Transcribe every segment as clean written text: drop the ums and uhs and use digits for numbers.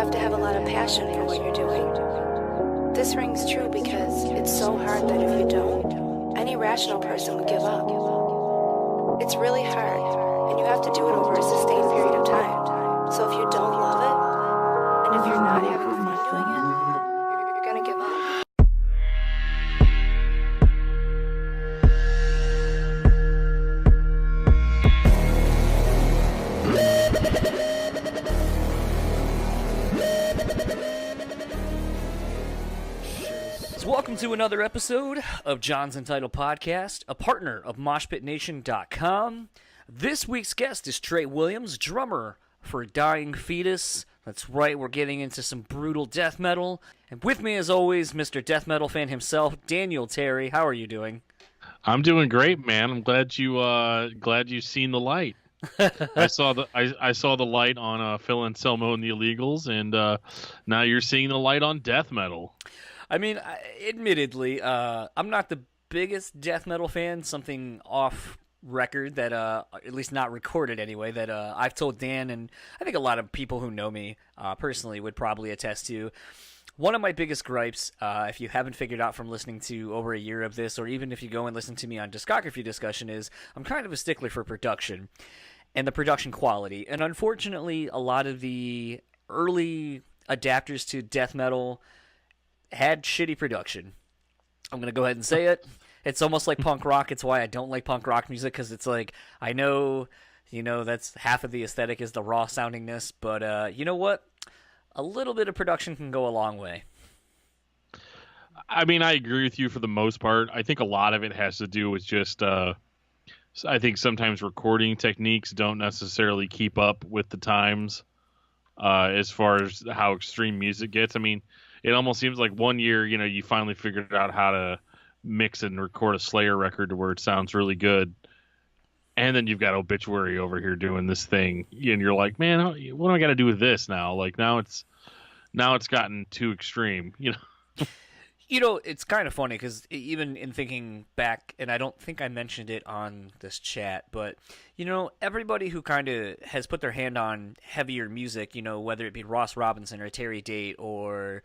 have to have a lot of passion for what you're doing. This rings true because it's so hard that if you don't, any rational person would give up. It's really hard, and you have to do it over a sustained period of time. So if you don't love it, and if you're not having fun doing it, you're gonna give up. Welcome to another episode of Jonsuntitledpod podcast, a partner of MoshPitNation.com. This week's guest is Trey Williams, drummer for Dying Fetus. That's right, we're getting into some brutal death metal. And with me, as always, Mr. Death Metal fan himself, Daniel Terry. How are you doing? I'm doing great, man. I'm glad you've seen the light. I saw the light on Phil Anselmo and the Illegals, and now you're seeing the light on death metal. I mean, admittedly, I'm not the biggest death metal fan. Something off record that, at least not recorded anyway, that I've told Dan, and I think a lot of people who know me personally would probably attest to. One of my biggest gripes, if you haven't figured out from listening to over a year of this, or even if you go and listen to me on discography discussion, is I'm kind of a stickler for production and the production quality. And unfortunately, a lot of the early adapters to death metal had shitty production. I'm going to go ahead and say it. It's almost like punk rock. It's why I don't like punk rock music, because it's like, I know, that's half of the aesthetic is the raw soundingness, but you know what? A little bit of production can go a long way. I mean, I agree with you for the most part. I think a lot of it has to do with just, I think sometimes recording techniques don't necessarily keep up with the times as far as how extreme music gets. I mean, it almost seems like one year, you finally figured out how to mix and record a Slayer record to where it sounds really good. And then you've got Obituary over here doing this thing. And you're like, man, what do I got to do with this now? Like now it's gotten too extreme, It's kind of funny because even in thinking back, and I don't think I mentioned it on this chat, but, everybody who kind of has put their hand on heavier music, whether it be Ross Robinson or Terry Date or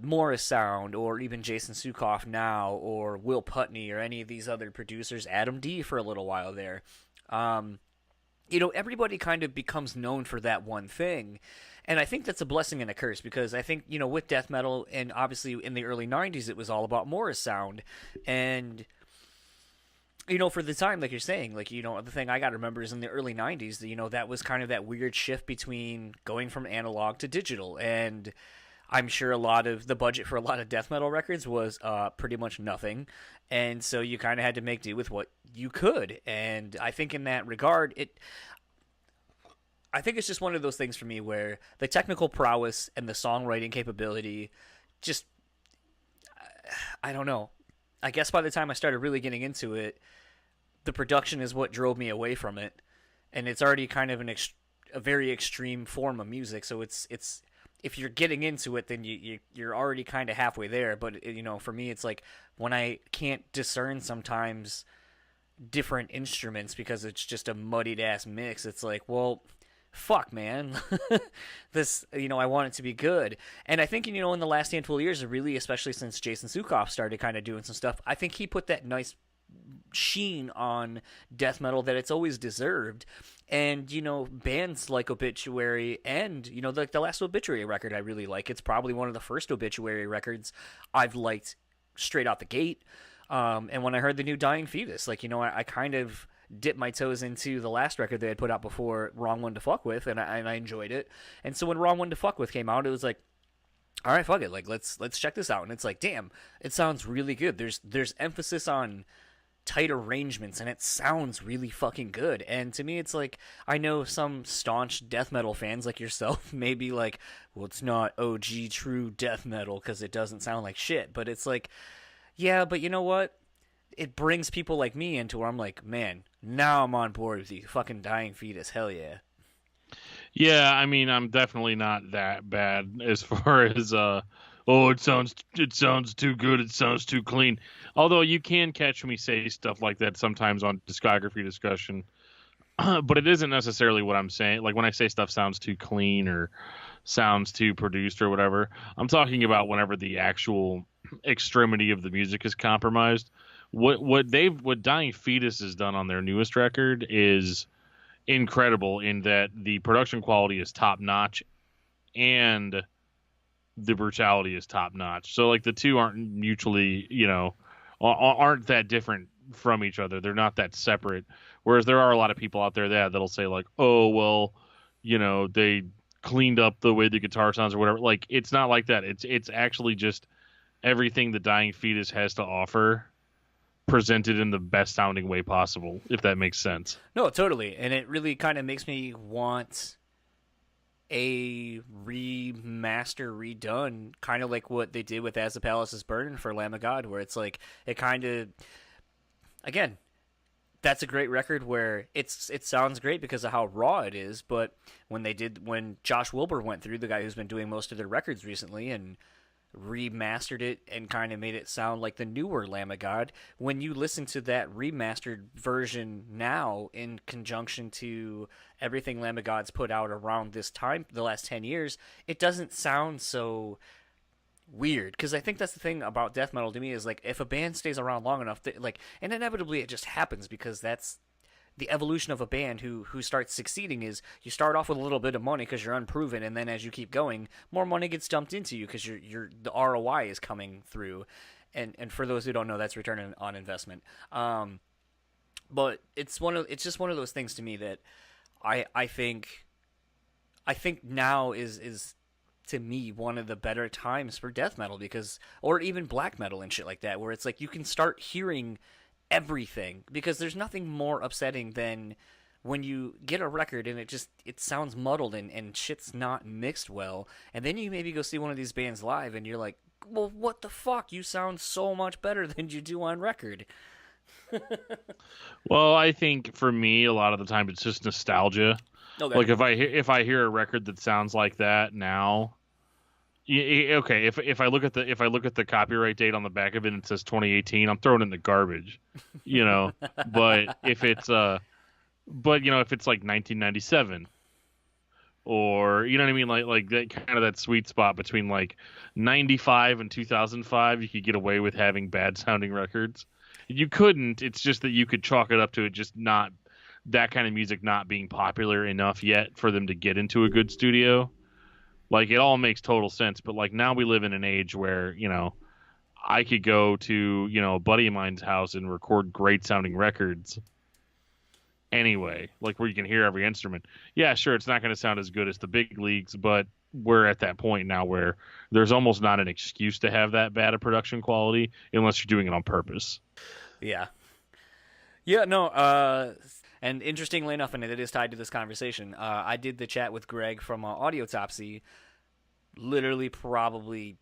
Morris Sound or even Jason Sukoff now or Will Putney or any of these other producers, Adam D for a little while there, everybody kind of becomes known for that one thing. And I think that's a blessing and a curse because I think, with death metal, and obviously in the early 90s, it was all about Morris Sound. And, for the time, like you're saying, like, the thing I got to remember is in the early 90s, that was kind of that weird shift between going from analog to digital. And I'm sure a lot of the budget for a lot of death metal records was pretty much nothing. And so you kind of had to make do with what you could. And I think in that regard, I think it's just one of those things for me where the technical prowess and the songwriting capability just, I don't know. I guess by the time I started really getting into it, the production is what drove me away from it. And it's already kind of a very extreme form of music. So it's if you're getting into it, then you're already kind of halfway there. But, for me, it's like when I can't discern sometimes different instruments because it's just a muddied ass mix, it's like, well, fuck, man. This, I want it to be good. And I think, in the last handful of years, really, especially since Jason Sukoff started kind of doing some stuff, I think he put that nice sheen on death metal that it's always deserved. And, bands like Obituary and, the last Obituary record I really like. It's probably one of the first Obituary records I've liked straight out the gate. And when I heard the new Dying Fetus, I kind of dipped my toes into the last record they had put out before, Wrong One to Fuck With, and I enjoyed it. And so when Wrong One to Fuck With came out, it was like, all right, fuck it, like let's check this out. And it's like, damn, it sounds really good. There's emphasis on tight arrangements, and it sounds really fucking good. And to me, it's like, I know some staunch death metal fans like yourself may be like, well, it's not OG true death metal because it doesn't sound like shit. But it's like, yeah, but you know what? It brings people like me into where I'm like, man, now I'm on board with you. Fucking Dying Fetus, hell yeah. Yeah, I mean, I'm definitely not that bad as far as it sounds too good, it sounds too clean. Although you can catch me say stuff like that sometimes on discography discussion, but it isn't necessarily what I'm saying. Like when I say stuff sounds too clean or sounds too produced or whatever. I'm talking about whenever the actual extremity of the music is compromised. What Dying Fetus has done on their newest record is incredible in that the production quality is top notch and the brutality is top notch. So like the two aren't mutually, aren't that different from each other. They're not that separate. Whereas there are a lot of people out there that'll say like, oh well, they cleaned up the way the guitar sounds or whatever. Like it's not like that. It's actually just everything the Dying Fetus has to offer presented in the best sounding way possible, if that makes sense. No, totally. And it really kind of makes me want a remaster redone, kind of like what they did with As the Palace is Burning for Lamb of God, where it's like it kind of, again, that's a great record where it sounds great because of how raw it is. But when Josh Wilbur went through, the guy who's been doing most of their records recently, and remastered it and kind of made it sound like the newer Lamb of God, when you listen to that remastered version now in conjunction to everything Lamb of God's put out around this time, the last 10 years, it doesn't sound so weird. Because I think that's the thing about death metal to me, is like if a band stays around long enough, and inevitably it just happens, because that's the evolution of a band who starts succeeding. Is you start off with a little bit of money because you're unproven, and then as you keep going, more money gets dumped into you because the ROI is coming through, and for those who don't know, that's return on investment. But it's just one of those things to me that I think now is to me one of the better times for death metal, because, or even black metal and shit like that, where it's like you can start hearing everything, because there's nothing more upsetting than when you get a record and it sounds muddled and shit's not mixed well, and then you maybe go see one of these bands live and you're like, well, what the fuck, you sound so much better than you do on record. Well, I think for me a lot of the time it's just nostalgia. Okay. Like if I hear a record that sounds like that now, okay, if I look at the copyright date on the back of it and it says 2018, I'm throwing it in the garbage, But if it's if it's like 1997, or you know what I mean, like that kind of that sweet spot between like 95 and 2005, you could get away with having bad sounding records. You couldn't. It's just that you could chalk it up to it just not that kind of music not being popular enough yet for them to get into a good studio. Like, it all makes total sense, but like now we live in an age where, I could go to, a buddy of mine's house and record great sounding records anyway, like where you can hear every instrument. Yeah, sure, it's not going to sound as good as the big leagues, but we're at that point now where there's almost not an excuse to have that bad a production quality unless you're doing it on purpose. Yeah. Yeah, no, and interestingly enough, and it is tied to this conversation, I did the chat with Greg from Audiotopsy literally probably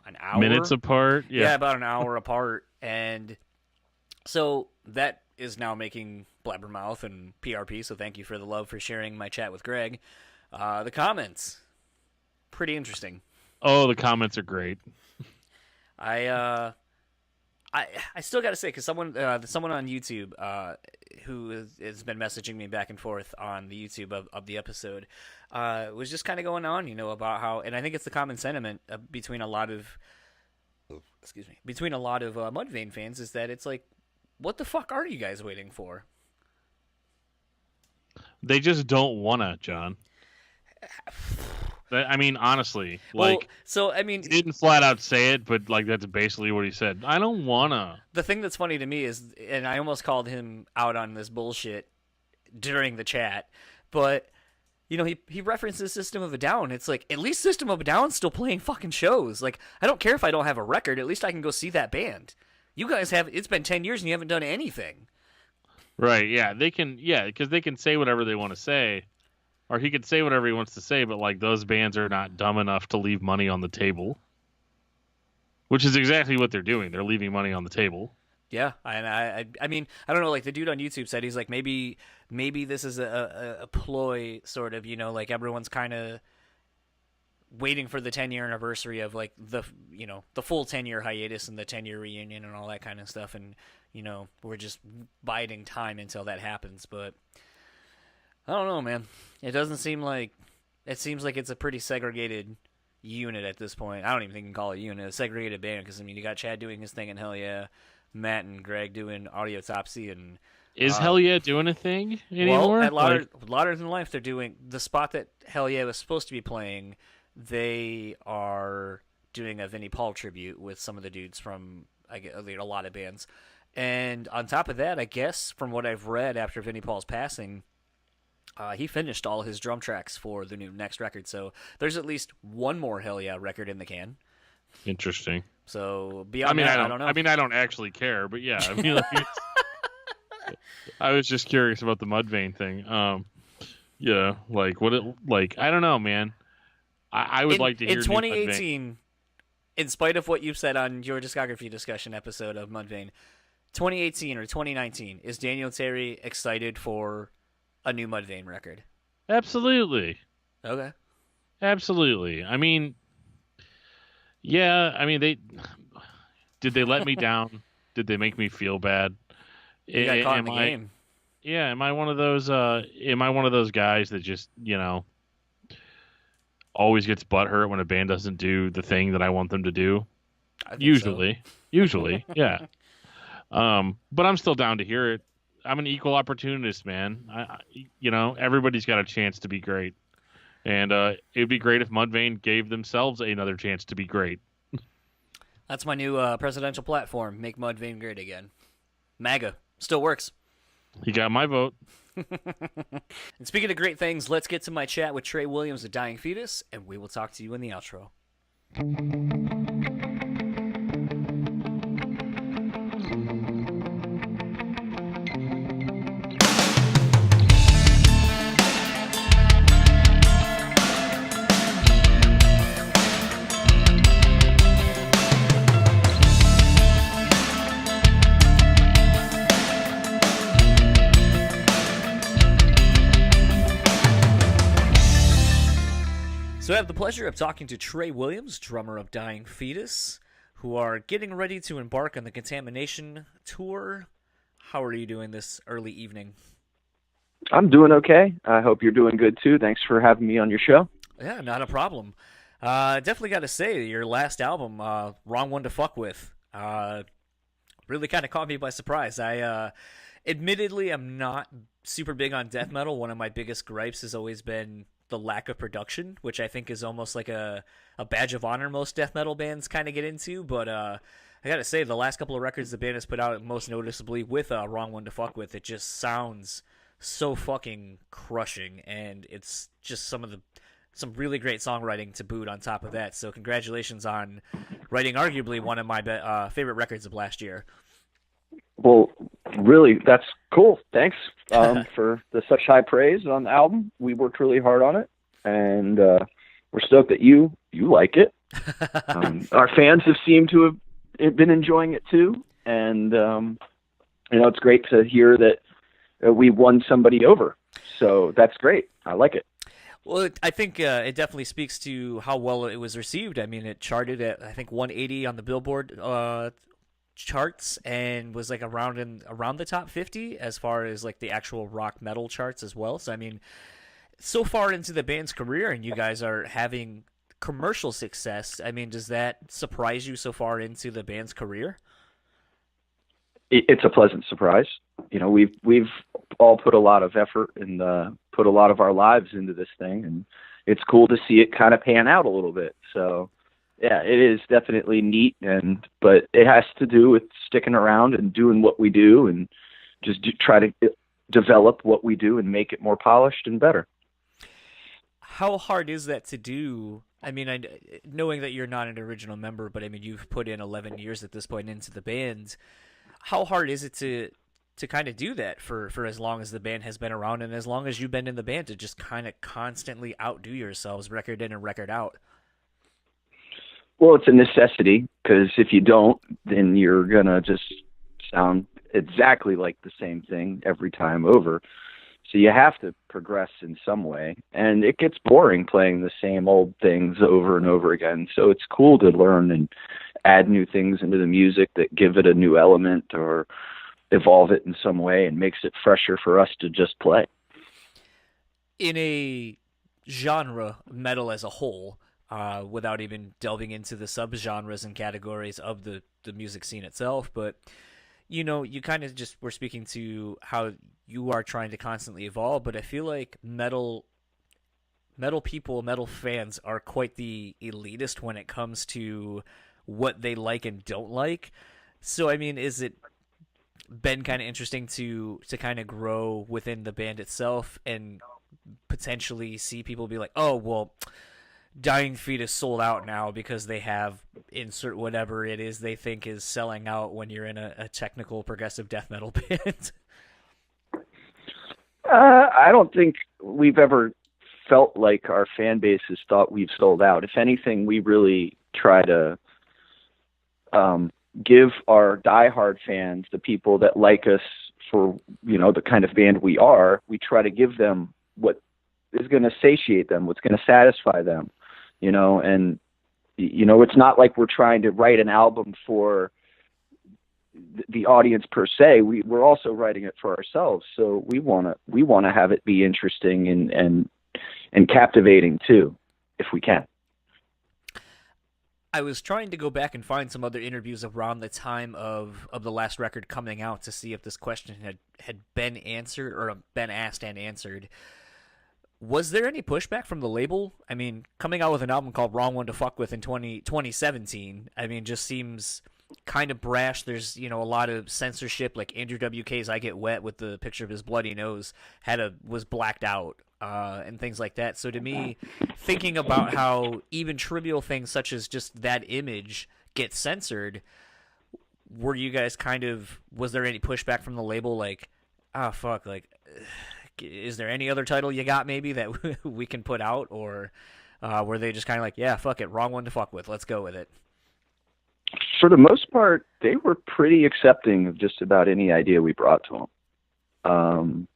an hour. Minutes apart? Yeah, about an hour apart. And so that is now making Blabbermouth and PRP, so thank you for the love for sharing my chat with Greg. The comments, pretty interesting. Oh, the comments are great. I still got to say, because someone on YouTube who has been messaging me back and forth on the YouTube of the episode was just kind of going on, about how, and I think it's the common sentiment between a lot of Mudvayne fans, is that it's like, what the fuck are you guys waiting for? They just don't wanna, John. I mean, honestly, like, he didn't flat out say it, but like that's basically what he said. I don't wanna. The thing that's funny to me is, and I almost called him out on this bullshit during the chat, but he references System of a Down. It's like, at least System of a Down's still playing fucking shows. Like, I don't care if I don't have a record. At least I can go see that band. You guys have. It's been 10 years and you haven't done anything. Right? Yeah, they can. Yeah, because they can say whatever they want to say. Or he could say whatever he wants to say, but like those bands are not dumb enough to leave money on the table. Which is exactly what they're doing. They're leaving money on the table. Yeah, and I mean, I don't know, like the dude on YouTube said, he's like, maybe this is a ploy, sort of, like everyone's kind of waiting for the 10-year anniversary of like the full 10-year hiatus and the 10-year reunion and all that kind of stuff, and we're just biding time until that happens, but I don't know, man. It doesn't seem like It seems like it's a pretty segregated unit at this point. I don't even think you can call it a unit, a segregated band, because, I mean, you got Chad doing his thing in Hell Yeah, Matt and Greg doing Audiotopsy, and... Is Hell Yeah doing a thing anymore? Well, at Louder Than Life, they're doing... The spot that Hell Yeah was supposed to be playing, they are doing a Vinnie Paul tribute with some of the dudes from a lot of bands. And on top of that, I guess, from what I've read after Vinnie Paul's passing... he finished all his drum tracks for the next record, so there's at least one more Hell Yeah record in the can. Interesting. So beyond that, I don't know. I mean, I don't actually care, but yeah. I mean, like, I was just curious about the Mudvayne thing. Yeah, like I don't know, man. I would like to hear in 2018. In spite of what you've said on your discography discussion episode of Mudvayne, 2018 or 2019, is Daniel Terry excited for a new Mudvayne record? Absolutely. Okay. Absolutely. I mean, yeah. I mean, did they let me down? Did they make me feel bad? You got caught in the game. Yeah. Am I one of those? Am I one of those guys that just always gets butthurt when a band doesn't do the thing that I want them to do? Usually, yeah. But I'm still down to hear it. I'm an equal opportunist, man. Everybody's got a chance to be great, and it'd be great if Mudvayne gave themselves another chance to be great. That's my new presidential platform: make Mudvayne great again. MAGA still works. He got my vote. And speaking of great things, let's get to my chat with Trey Williams of Dying Fetus, and we will talk to you in the outro. So I have the pleasure of talking to Trey Williams, drummer of Dying Fetus, who are getting ready to embark on the Contamination Tour. How are you doing this early evening? I'm doing okay. I hope you're doing good too. Thanks for having me on your show. Yeah, not a problem. Definitely got to say, your last album, Wrong One to Fuck With, really kind of caught me by surprise. I admittedly am not super big on death metal. One of my biggest gripes has always been the lack of production, which I think is almost like a badge of honor most death metal bands kind of get into. But I gotta say, the last couple of records the band has put out, most noticeably with Wrong One to Fuck With, it just sounds so fucking crushing, and it's just some really great songwriting to boot on top of that. So congratulations on writing arguably one of my favorite records of last year. Well, really, that's cool. Thanks for such high praise on the album. We worked really hard on it, and we're stoked that you like it. Our fans have seemed to have been enjoying it too, and it's great to hear that we won somebody over. So that's great. I like it. Well, I think it definitely speaks to how well it was received. I mean, it charted at, I think, 180 on the Billboard charts, and was like around the top 50 as far as like the actual rock metal charts as well. So I mean, so far into the band's career, and you guys are having commercial success. I mean, does that surprise you so far into the band's career? It's a pleasant surprise. We've all put a lot of effort and put a lot of our lives into this thing, and it's cool to see it kind of pan out a little bit. So yeah, it is definitely neat, but it has to do with sticking around and doing what we do, and just try to develop what we do and make it more polished and better. How hard is that to do? I mean, knowing that you're not an original member, but I mean, you've put in 11 years at this point into the band. How hard is it to kind of do that for as long as the band has been around, and as long as you've been in the band, to just kind of constantly outdo yourselves, record in and record out? Well, it's a necessity, because if you don't, then you're going to just sound exactly like the same thing every time over. So you have to progress in some way, and it gets boring playing the same old things over and over again. So it's cool to learn and add new things into the music that give it a new element or evolve it in some way and makes it fresher for us to just play. In a genre metal as a whole, without even delving into the subgenres and categories of the music scene itself. But you know, you kind of just were speaking to how you are trying to constantly evolve, but I feel like metal people, metal fans are quite the elitist when it comes to what they like and don't like. So, I mean, is it been kind of interesting to kind of grow within the band itself and potentially see people be like, oh, well, Dying Fetus sold out now because they have insert whatever it is they think is selling out when you're in a technical progressive death metal band? I don't think we've ever felt like our fan base has thought we've sold out. If anything, we really try to give our diehard fans, the people that like us for, you know, the kind of band we are, we try to give them what is going to satiate them, what's going to satisfy them, you know. And, you know, it's not like we're trying to write an album for the audience per se. We're also writing it for ourselves. So we want to have it be interesting and captivating too, if we can. I was trying to go back and find some other interviews around the time of the last record coming out to see if this question had been answered or been asked and answered. Was there any pushback from the label? I mean, coming out with an album called Wrong One to Fuck With in 2017, I mean, just seems kind of brash. There's, you know, a lot of censorship, like Andrew WK's I Get Wet with the picture of his bloody nose was blacked out. And things like that. So to me, thinking about how even trivial things such as just that image get censored, were you guys was there any pushback from the label like, fuck, like, is there any other title you got maybe that we can put out? Or were they just kind of like, yeah, fuck it, Wrong One to Fuck With, let's go with it? For the most part, they were pretty accepting of just about any idea we brought to them.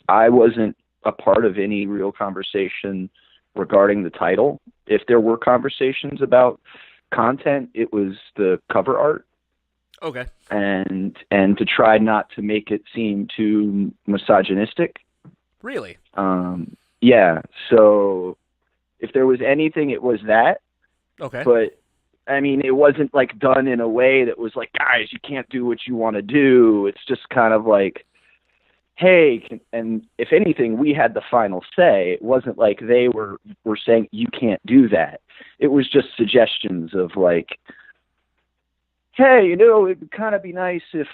I wasn't a part of any real conversation regarding the title. If there were conversations about content, it was the cover art. Okay. And to try not to make it seem too misogynistic. Really? Yeah. So if there was anything, it was that. Okay. But I mean, it wasn't like done in a way that was like, guys, you can't do what you want to do. It's just kind of like, hey, and if anything, we had the final say. It wasn't like they were saying you can't do that. It was just suggestions of like, hey, you know, it'd kind of be nice if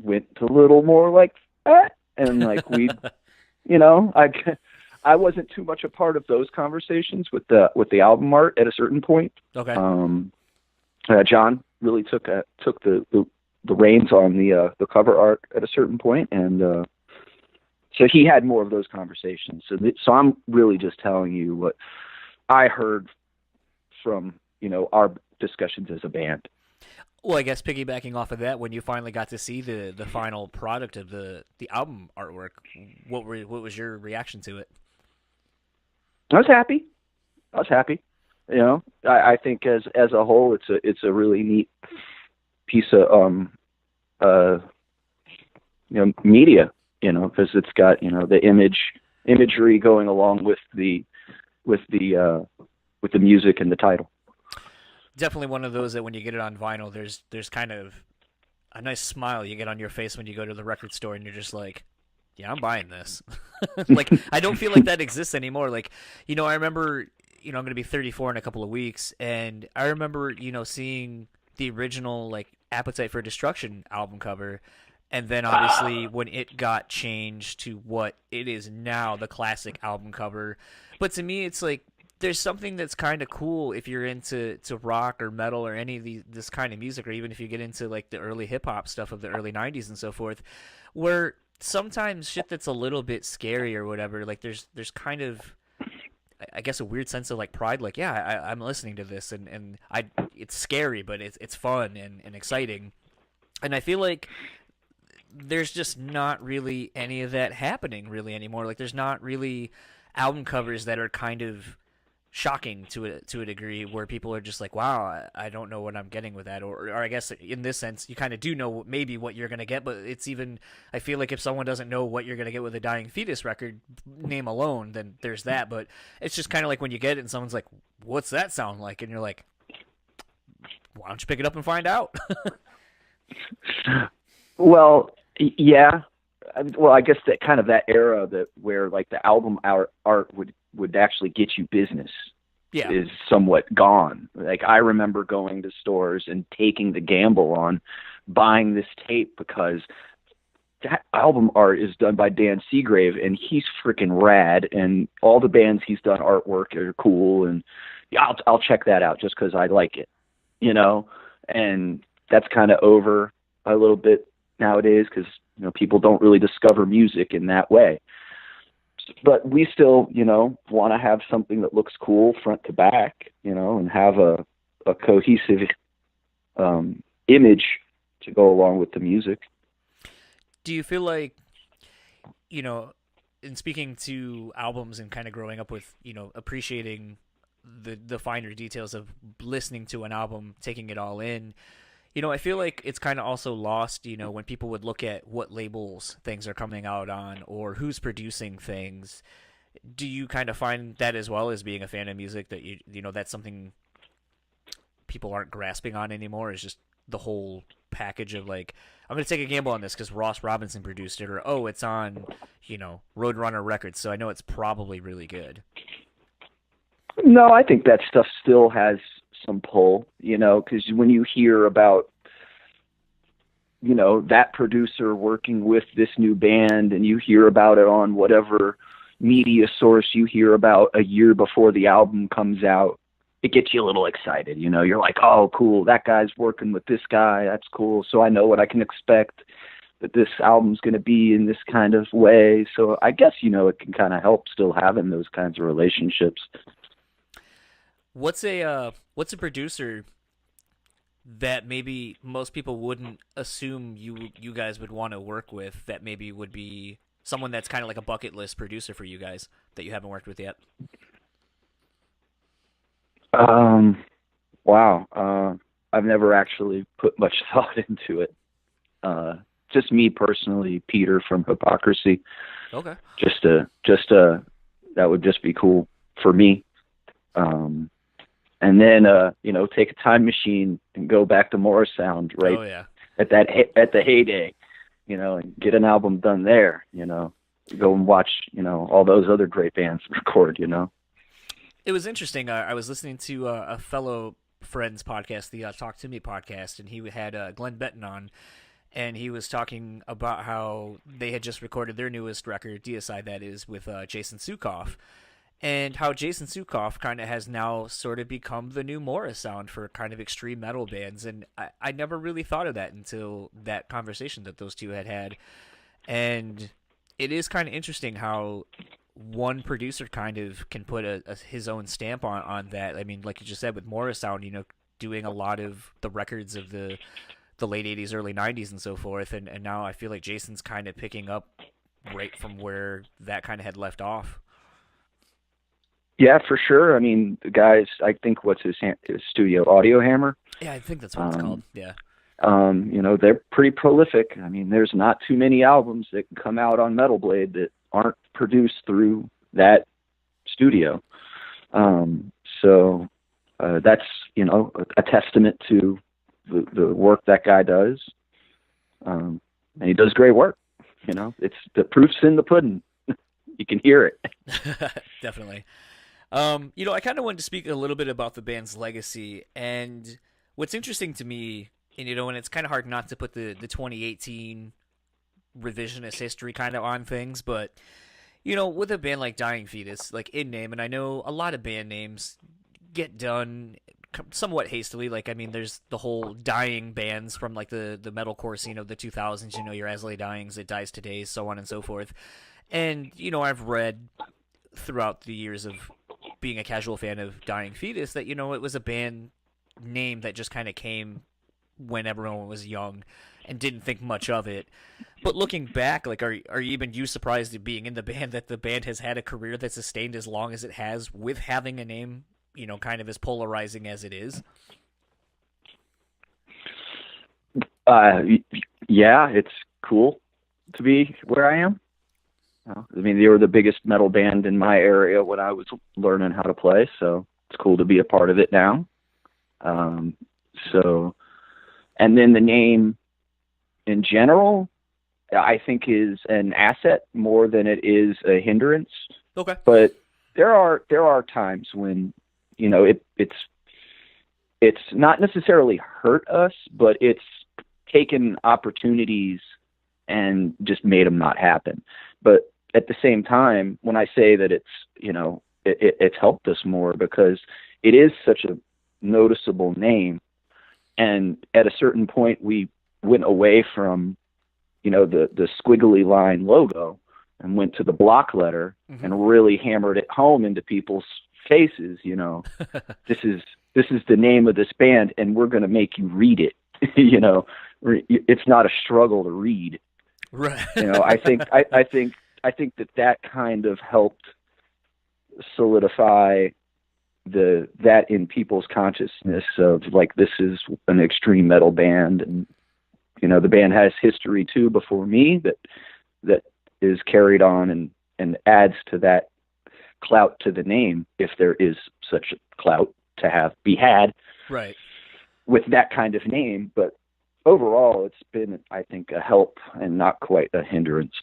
went a little more like that, and like we, you know, I wasn't too much a part of those conversations with the album art at a certain point. Okay. Jon really took the reins on the cover art at a certain point, and so he had more of those conversations. So I'm really just telling you what I heard from, you know, our discussions as a band. Well, I guess piggybacking off of that, when you finally got to see the final product of the album artwork, what was your reaction to it? I was happy. You know, I think as a whole, it's a really neat piece of you know, media, you know, because it's got, you know, the imagery going along with the music and the title. Definitely one of those that when you get it on vinyl, there's kind of a nice smile you get on your face when you go to the record store and you're just like, yeah, I'm buying this. Like, I don't feel like that exists anymore. Like, you know, I remember, you know, I'm going to be 34 in a couple of weeks, and I remember, you know, seeing the original, like, Appetite for Destruction album cover, and then obviously when it got changed to what it is now, the classic album cover. But to me, it's like, there's something that's kind of cool if you're into rock or metal or any of this kind of music, or even if you get into like the early hip hop stuff of the early 90s and so forth, where sometimes shit that's a little bit scary or whatever, like there's kind of, I guess, a weird sense of like pride, like, yeah, I'm listening to this and it's scary, but it's fun and exciting. And I feel like there's just not really any of that happening really anymore. Like, there's not really album covers that are kind of shocking to a degree, where people are just like, wow, I don't know what I'm getting with that, or I guess in this sense you kind of do know maybe what you're gonna get, but it's even, I feel like if someone doesn't know what you're gonna get with a Dying Fetus record name alone, then there's that. But it's just kind of like when you get it and someone's like, what's that sound like, and you're like, why don't you pick it up and find out? Well, yeah. Well, I guess that kind of that era where like the album art would actually get you business is somewhat gone. Like I remember going to stores and taking the gamble on buying this tape because that album art is done by Dan Seagrave and he's freaking rad, and all the bands he's done artwork are cool, and yeah, I'll check that out just because I like it, you know. And that's kind of over a little bit nowadays because, you know, people don't really discover music in that way. But we still, you know, want to have something that looks cool front to back, you know, and have a cohesive image to go along with the music. Do you feel like, you know, in speaking to albums and kind of growing up with, you know, appreciating the finer details of listening to an album, taking it all in, you know, I feel like it's kind of also lost, you know, when people would look at what labels things are coming out on or who's producing things. Do you kind of find that as well, as being a fan of music, that you know, that's something people aren't grasping on anymore, is just the whole package of like, I'm going to take a gamble on this because Ross Robinson produced it, or, oh, it's on, you know, Roadrunner Records, so I know it's probably really good. No, I think that stuff still has some pull, you know, because when you hear about, you know, that producer working with this new band and you hear about it on whatever media source you hear about a year before the album comes out, it gets you a little excited. You know, you're like, oh, cool, that guy's working with this guy. That's cool. So I know what I can expect, that this album's going to be in this kind of way. So I guess, you know, it can kind of help still having those kinds of relationships. What's a producer that maybe most people wouldn't assume you guys would want to work with, that maybe would be someone that's kind of like a bucket list producer for you guys that you haven't worked with yet? Wow. I've never actually put much thought into it. Just me personally, Peter from Hypocrisy. Okay. Just that would just be cool for me. And then, you know, take a time machine and go back to Morris Sound, right? Oh, yeah. At the heyday, you know, and get an album done there, you know, go and watch, you know, all those other great bands record, you know. It was interesting. I was listening to a fellow friend's podcast, the Talk To Me podcast, and he had Glenn Benton on, and he was talking about how they had just recorded their newest record, Deicide, that is, with Jason Suecof. And how Jason Suecof kind of has now sort of become the new Morris Sound for kind of extreme metal bands. And I never really thought of that until that conversation that those two had. And it is kind of interesting how one producer kind of can put his own stamp on that. I mean, like you just said, with Morris Sound, you know, doing a lot of the records of the late 80s, early 90s and so forth. And now I feel like Jason's kind of picking up right from where that kind of had left off. Yeah, for sure. I mean, the guys, I think, what's his studio, Audio Hammer? Yeah, I think that's what it's called. Yeah. You know, they're pretty prolific. I mean, there's not too many albums that can come out on Metal Blade that aren't produced through that studio. So that's, you know, a testament to the work that guy does. And he does great work. You know, it's the proof's in the pudding. You can hear it. Definitely. You know, I kind of wanted to speak a little bit about the band's legacy, and what's interesting to me, and you know, and it's kind of hard not to put the 2018 revisionist history kind of on things, but you know, with a band like Dying Fetus, like in name, and I know a lot of band names get done somewhat hastily. Like, I mean, there's the whole dying bands from like the metalcore scene of the 2000s. You know, your As Lay Dyings, It Dies Today, so on and so forth. And you know, I've read throughout the years of being a casual fan of Dying Fetus that, you know, it was a band name that just kind of came when everyone was young. and didn't think much of it. But looking back, like, are even you surprised at being in the band that the band has had a career that's sustained as long as it has with having a name, kind of as polarizing as it is? Yeah, it's cool to be where I am. I mean, they were the biggest metal band in my area when I was learning how to play, so it's cool to be a part of it now. And then the name in general, I think is an asset more than it is a hindrance. Okay. But there are times when, it's not necessarily hurt us, but it's taken opportunities and just made them not happen. But at the same time, when I say that it's, it's helped us more because it is such a noticeable name. And at a certain point, we went away from, the squiggly line logo and went to the block letter and really hammered it home into people's faces. This is the name of this band, and we're going to make you read it. It's not a struggle to read. Right. I think that kind of helped solidify that in people's consciousness of like, this is an extreme metal band. And, the band has history too before me that is carried on and adds to that clout to the name, if there is such a clout to be had right with that kind of name. But overall, it's been, I think, a help and not quite a hindrance.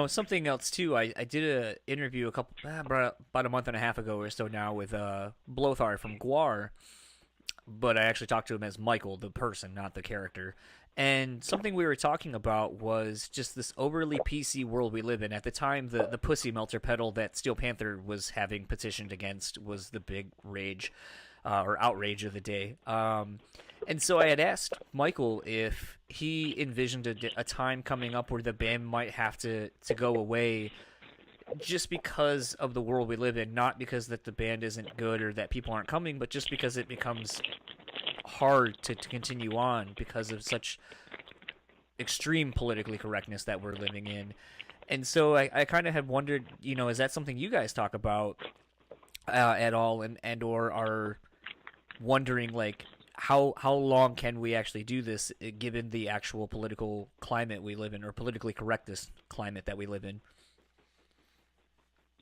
Something else too. I did an interview about a month and a half ago or so now with Blothar from Gwar, but I actually talked to him as Michael, the person, not the character. And something we were talking about was just this overly PC world we live in. At the time, the Pussy Melter pedal that Steel Panther was having petitioned against was the big rage or outrage of the day. And so I had asked Michael if he envisioned a time coming up where the band might have to go away just because of the world we live in, not because that the band isn't good or that people aren't coming, but just because it becomes hard to continue on because of such extreme politically correctness that we're living in. And so I kind of had wondered, is that something you guys talk about at all, and or are wondering, like, how long can we actually do this given the actual political climate we live in, or politically correctness climate that we live in?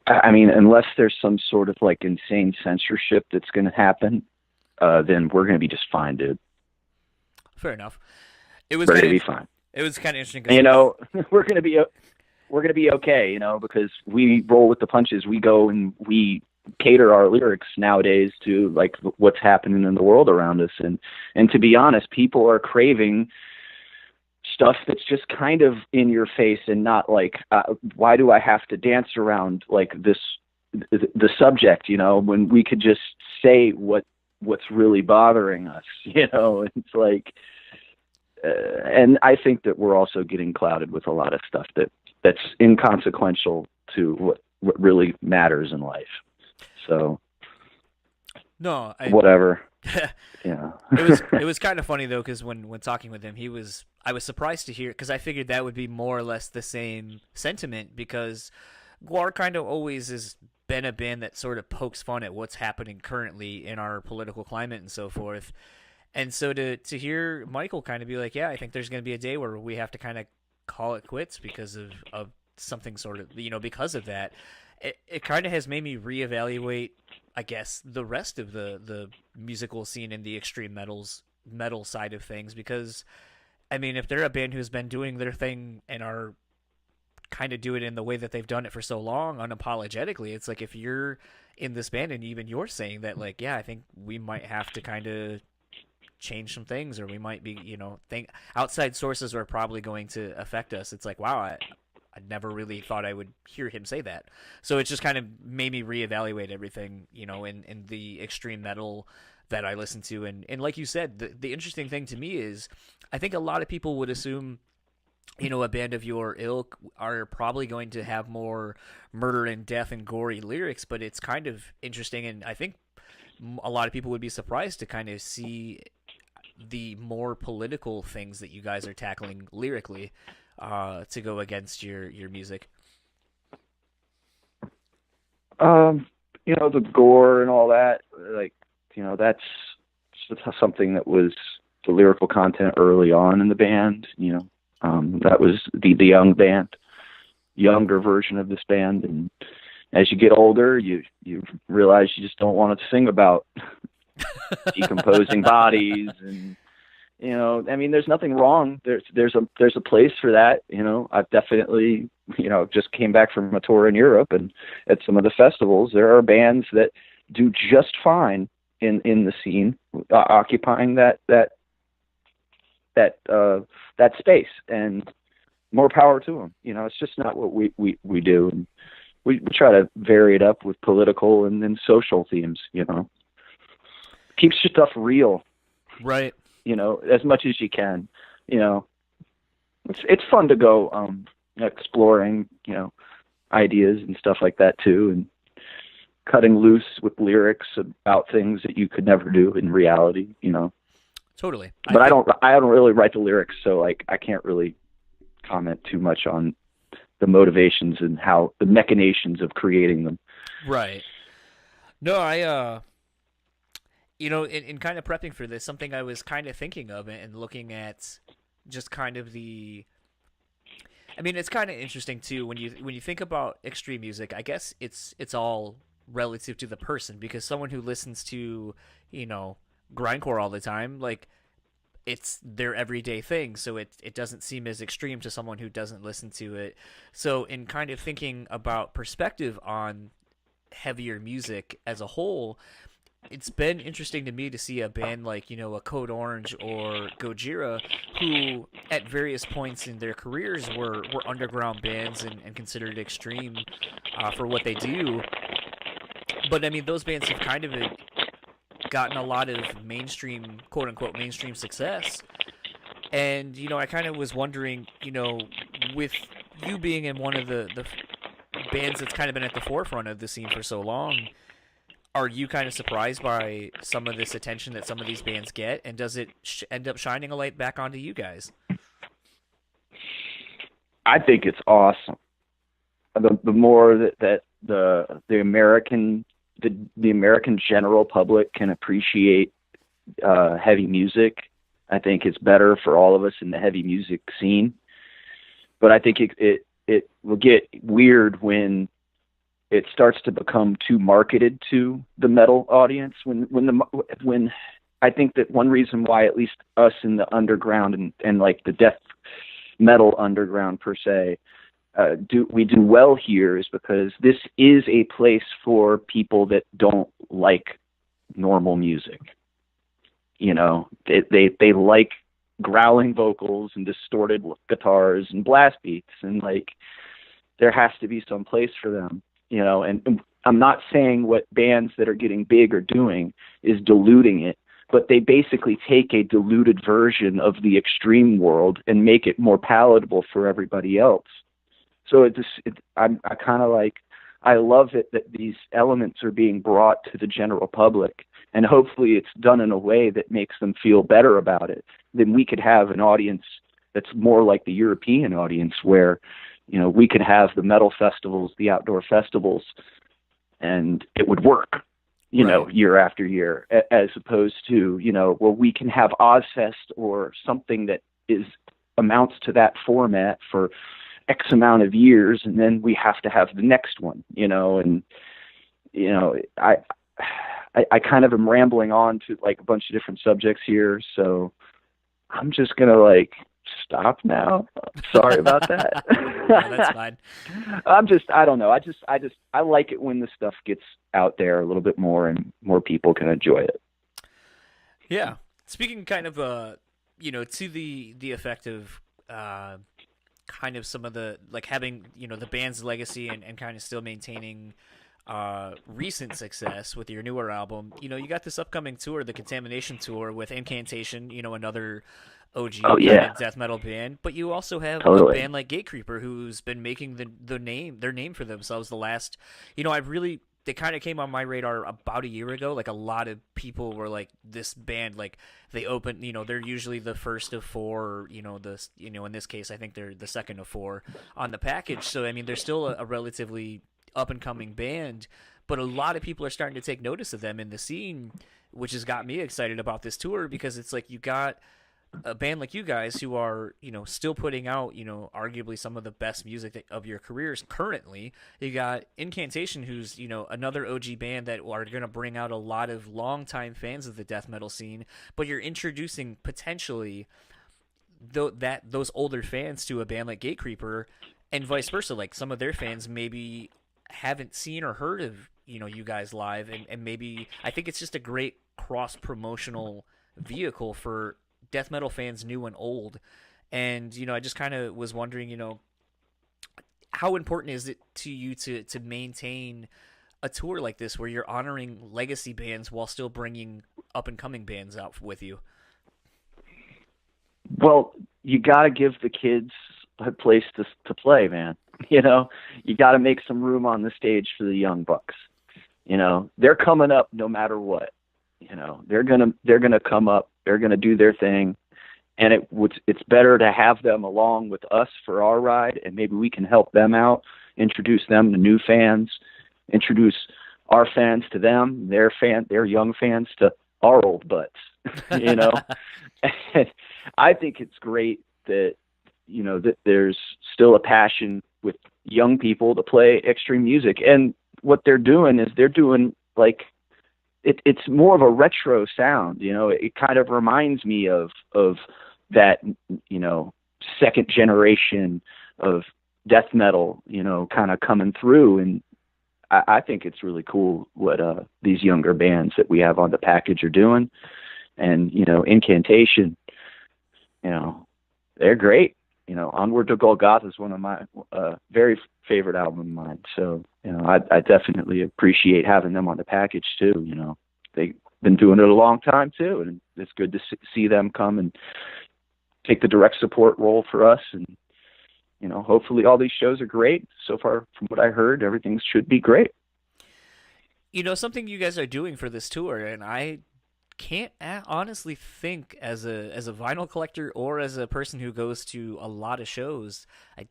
I mean, unless there's some sort of like insane censorship that's going to happen, then we're going to be just fine, dude. Fair enough. We're going to be fine. It was kind of interesting. We're going to be okay, because we roll with the punches. We go and we cater our lyrics nowadays to like what's happening in the world around us. And to be honest, people are craving stuff that's just kind of in your face and not like, why do I have to dance around like this, the subject, when we could just say what's really bothering us, it's like, and I think that we're also getting clouded with a lot of stuff that's inconsequential to what really matters in life. So no, whatever. Yeah. It was kind of funny though, because when talking with him, I was surprised to hear, because I figured that would be more or less the same sentiment, because Gwar kind of always has been a band that sort of pokes fun at what's happening currently in our political climate and so forth. And so to hear Michael kind of be like, yeah, I think there's going to be a day where we have to kind of call it quits because of something sort of, because of that. It kind of has made me reevaluate, I guess, the rest of the musical scene in the extreme metal side of things, because, I mean, if they're a band who's been doing their thing and are kind of do it in the way that they've done it for so long, unapologetically, it's like if you're in this band and even you're saying that, like, yeah, I think we might have to kind of change some things, or we might be, think outside sources are probably going to affect us. It's like, wow, I never really thought I would hear him say that. So it just kind of made me reevaluate everything, in the extreme metal that I listen to. And like you said, the interesting thing to me is I think a lot of people would assume, a band of your ilk are probably going to have more murder and death and gory lyrics, but it's kind of interesting. And I think a lot of people would be surprised to kind of see the more political things that you guys are tackling lyrically to go against your music? The gore and all that, like, that's something that was the lyrical content early on in the band. That was the young band, younger version of this band. And as you get older, you realize you just don't want to sing about decomposing bodies. And, there's nothing wrong. There's a place for that. I've definitely, just came back from a tour in Europe, and at some of the festivals, there are bands that do just fine in the scene, occupying that space, and more power to them. It's just not what we do. And we try to vary it up with political and then social themes, keeps your stuff real, right? As much as you can. It's fun to go exploring, ideas and stuff like that too, and cutting loose with lyrics about things that you could never do in reality. Totally. But I don't really write the lyrics, so like I can't really comment too much on the motivations and how the machinations of creating them. Right. No, I in kind of prepping for this, something I was kind of thinking of and looking at just kind of it's kind of interesting too when you think about extreme music. I guess it's all relative to the person, because someone who listens to, grindcore all the time, like, it's their everyday thing, so it doesn't seem as extreme to someone who doesn't listen to it. So in kind of thinking about perspective on heavier music as a whole, it's been interesting to me to see a band like, a Code Orange or Gojira, who at various points in their careers were underground bands and considered extreme for what they do. But those bands have kind of gotten a lot of mainstream, quote unquote, mainstream success. And, I kind of was wondering, with you being in one of the bands that's kind of been at the forefront of the scene for so long, are you kind of surprised by some of this attention that some of these bands get? And does it end up shining a light back onto you guys? I think it's awesome. The more that the American general public can appreciate heavy music, I think it's better for all of us in the heavy music scene. But I think it will get weird when it starts to become too marketed to the metal audience. When I think that one reason why at least us in the underground and like the death metal underground per se, we do well here is because this is a place for people that don't like normal music. They like growling vocals and distorted guitars and blast beats, and like there has to be some place for them. And I'm not saying what bands that are getting big are doing is diluting it, but they basically take a diluted version of the extreme world and make it more palatable for everybody else. So I love it that these elements are being brought to the general public, and hopefully it's done in a way that makes them feel better about it. Then we could have an audience that's more like the European audience, where we could have the metal festivals, the outdoor festivals, and it would work, right, year after year, as opposed to, we can have Ozfest or something that amounts to that format for X amount of years, and then we have to have the next one, I kind of am rambling on to like a bunch of different subjects here, so I'm just going to stop now. Sorry about that. No, that's fine. I don't know. I like it when the stuff gets out there a little bit more and more people can enjoy it. Yeah. Speaking kind of, to the effect of, kind of some of the, having, the band's legacy and kind of still maintaining, recent success with your newer album, you got this upcoming tour, the Contamination Tour with Incantation, another OG death metal band, but you also have a band like Gatecreeper, who's been making their name for themselves the last, I've really they kind of came on my radar about a year ago. Like a lot of people were like, this band, like they open, they're usually the first of four, in this case, I think they're the second of four on the package. So, I mean, they're still a relatively up and coming band, but a lot of people are starting to take notice of them in the scene, which has got me excited about this tour because it's like you got a band like you guys who are, still putting out, arguably some of the best music of your careers currently. You got Incantation, who's, another OG band that are going to bring out a lot of longtime fans of the death metal scene, but you're introducing potentially those older fans to a band like Gatecreeper, and vice versa. Like some of their fans maybe haven't seen or heard of, you guys live, and maybe I think it's just a great cross-promotional vehicle for death metal fans new and old. And I just kind of was wondering, how important is it to you to maintain a tour like this where you're honoring legacy bands while still bringing up and coming bands out with you? Well, you got to give the kids a place to play, man. You got to make some room on the stage for the young bucks. They're coming up no matter what. They're gonna come up. They're gonna do their thing, and it's better to have them along with us for our ride, and maybe we can help them out, introduce them to new fans, introduce our fans to them, their young fans to our old butts. And I think it's great that that there's still a passion with young people to play extreme music, and what they're doing is like. It's more of a retro sound, It kind of reminds me of that, second generation of death metal, kind of coming through. And I think it's really cool what these younger bands that we have on the package are doing. And Incantation, they're great. Onward to Golgotha is one of my very favorite album of mine. So, I definitely appreciate having them on the package too. They've been doing it a long time too. And it's good to see them come and take the direct support role for us. And, hopefully all these shows are great. So far, from what I heard, everything should be great. Something you guys are doing for this tour, and I can't honestly think as a vinyl collector or as a person who goes to a lot of shows, I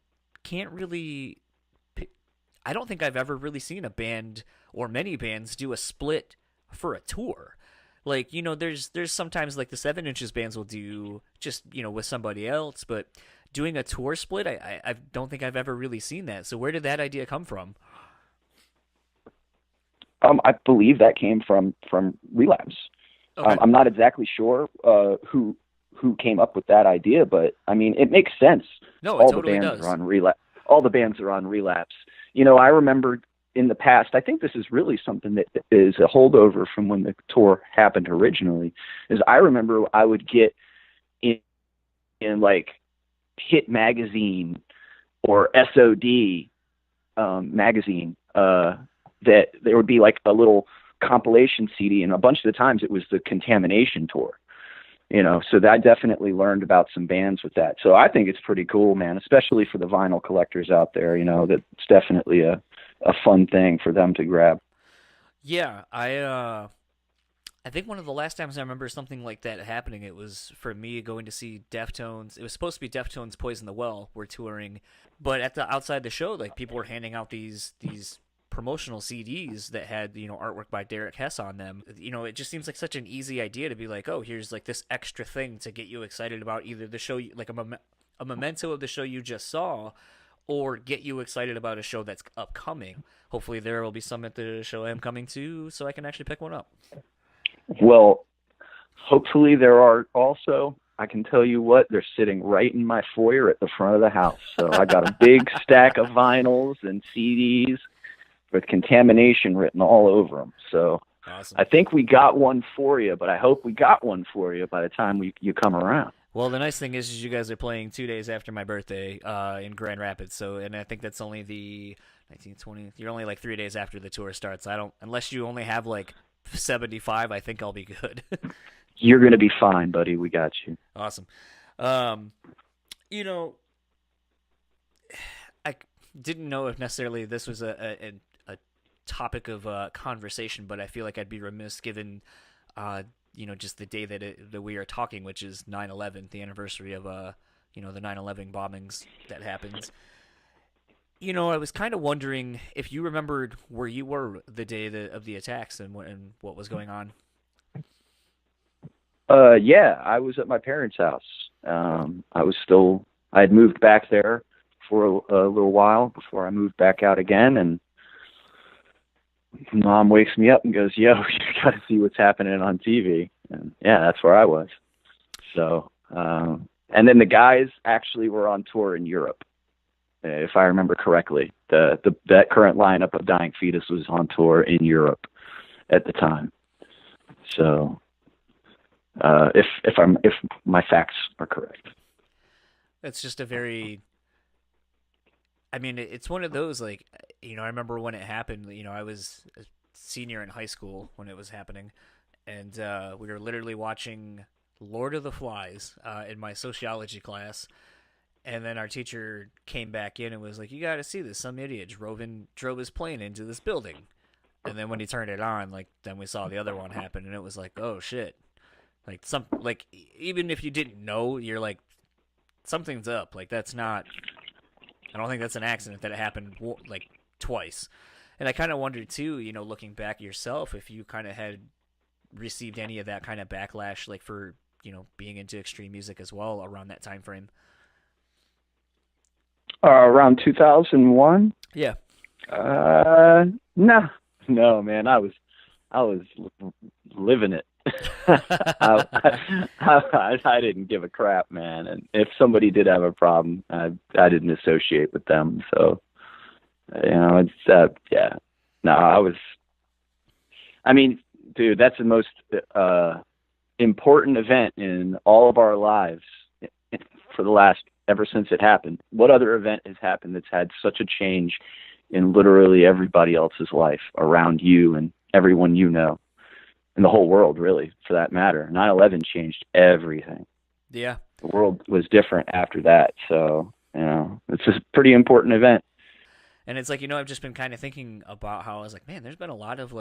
don't think I've ever really seen a band or many bands do a split for a tour. Like, there's sometimes like the 7 Inches bands will do just, with somebody else, but doing a tour split, I don't think I've ever really seen that. So where did that idea come from? I believe that came from Relapse. Okay. I'm not exactly sure who came up with that idea, but I mean, it makes sense. No, it totally does. All the bands are on Relapse. I remember in the past, I think this is really something that is a holdover from when the tour happened originally, is I remember I would get in like Hit Magazine or SOD magazine, that there would be like a little compilation CD, and a bunch of the times it was the Contamination tour. So I definitely learned about some bands with that. So I think it's pretty cool, man, especially for the vinyl collectors out there, that it's definitely a fun thing for them to grab. Yeah, I think one of the last times I remember something like that happening, it was for me going to see Deftones. It was supposed to be Deftones Poison the Well were touring, but outside the show, like people were handing out these promotional CDs that had, artwork by Derek Hess on them. It just seems like such an easy idea to be like, oh, here's like this extra thing to get you excited about either the show, like a memento of the show you just saw, or get you excited about a show that's upcoming. Hopefully there will be some at the show I'm coming to, so I can actually pick one up. Well, hopefully there are also. I can tell you what, they're sitting right in my foyer at the front of the house. So I got a big stack of vinyls and CDs with Contamination written all over them. So awesome. I think we got one for you, but I hope we got one for you by the time you come around. Well, the nice thing is you guys are playing 2 days after my birthday in Grand Rapids. And I think that's only the 19th, 20th. You're only like 3 days after the tour starts. Unless you only have like 75, I think I'll be good. You're going to be fine, buddy. We got you. Awesome. I didn't know if necessarily this was a topic of conversation, but I feel like I'd be remiss given, just the day that we are talking, which is 9/11, the anniversary of, the 9/11 bombings that happened. I was kind of wondering if you remembered where you were the day of the attacks and what was going on. Yeah, I was at my parents' house. I had moved back there for a little while before I moved back out again, and Mom wakes me up and goes, "Yo, you got to see what's happening on TV." And yeah, that's where I was. So, and then the guys actually were on tour in Europe, if I remember correctly. That current lineup of Dying Fetus was on tour in Europe at the time. So, if my facts are correct. It's just it's one of those, like, I remember when it happened, I was a senior in high school when it was happening, and we were literally watching Lord of the Flies in my sociology class, and then our teacher came back in and was like, "You got to see this. Some idiot drove his plane into this building." And then when he turned it on, then we saw the other one happen, and it was like, oh, shit. Even if you didn't know, you're like, something's up. That's not... I don't think that's an accident that it happened twice. And I kind of wondered too, looking back yourself, if you kind of had received any of that kind of backlash, for being into extreme music as well around that time frame. Around 2001. Yeah. No, man. I was living it. I didn't give a crap, man. And if somebody did have a problem, I didn't associate with them. So, it's yeah. No, dude, that's the most important event in all of our lives ever since it happened. What other event has happened that's had such a change in literally everybody else's life around you and everyone you know? In the whole world, really, for that matter. 9/11 changed everything. Yeah. The world was different after that. So, it's a pretty important event. And it's I've just been kind of thinking about how I was like, man, there's been a lot of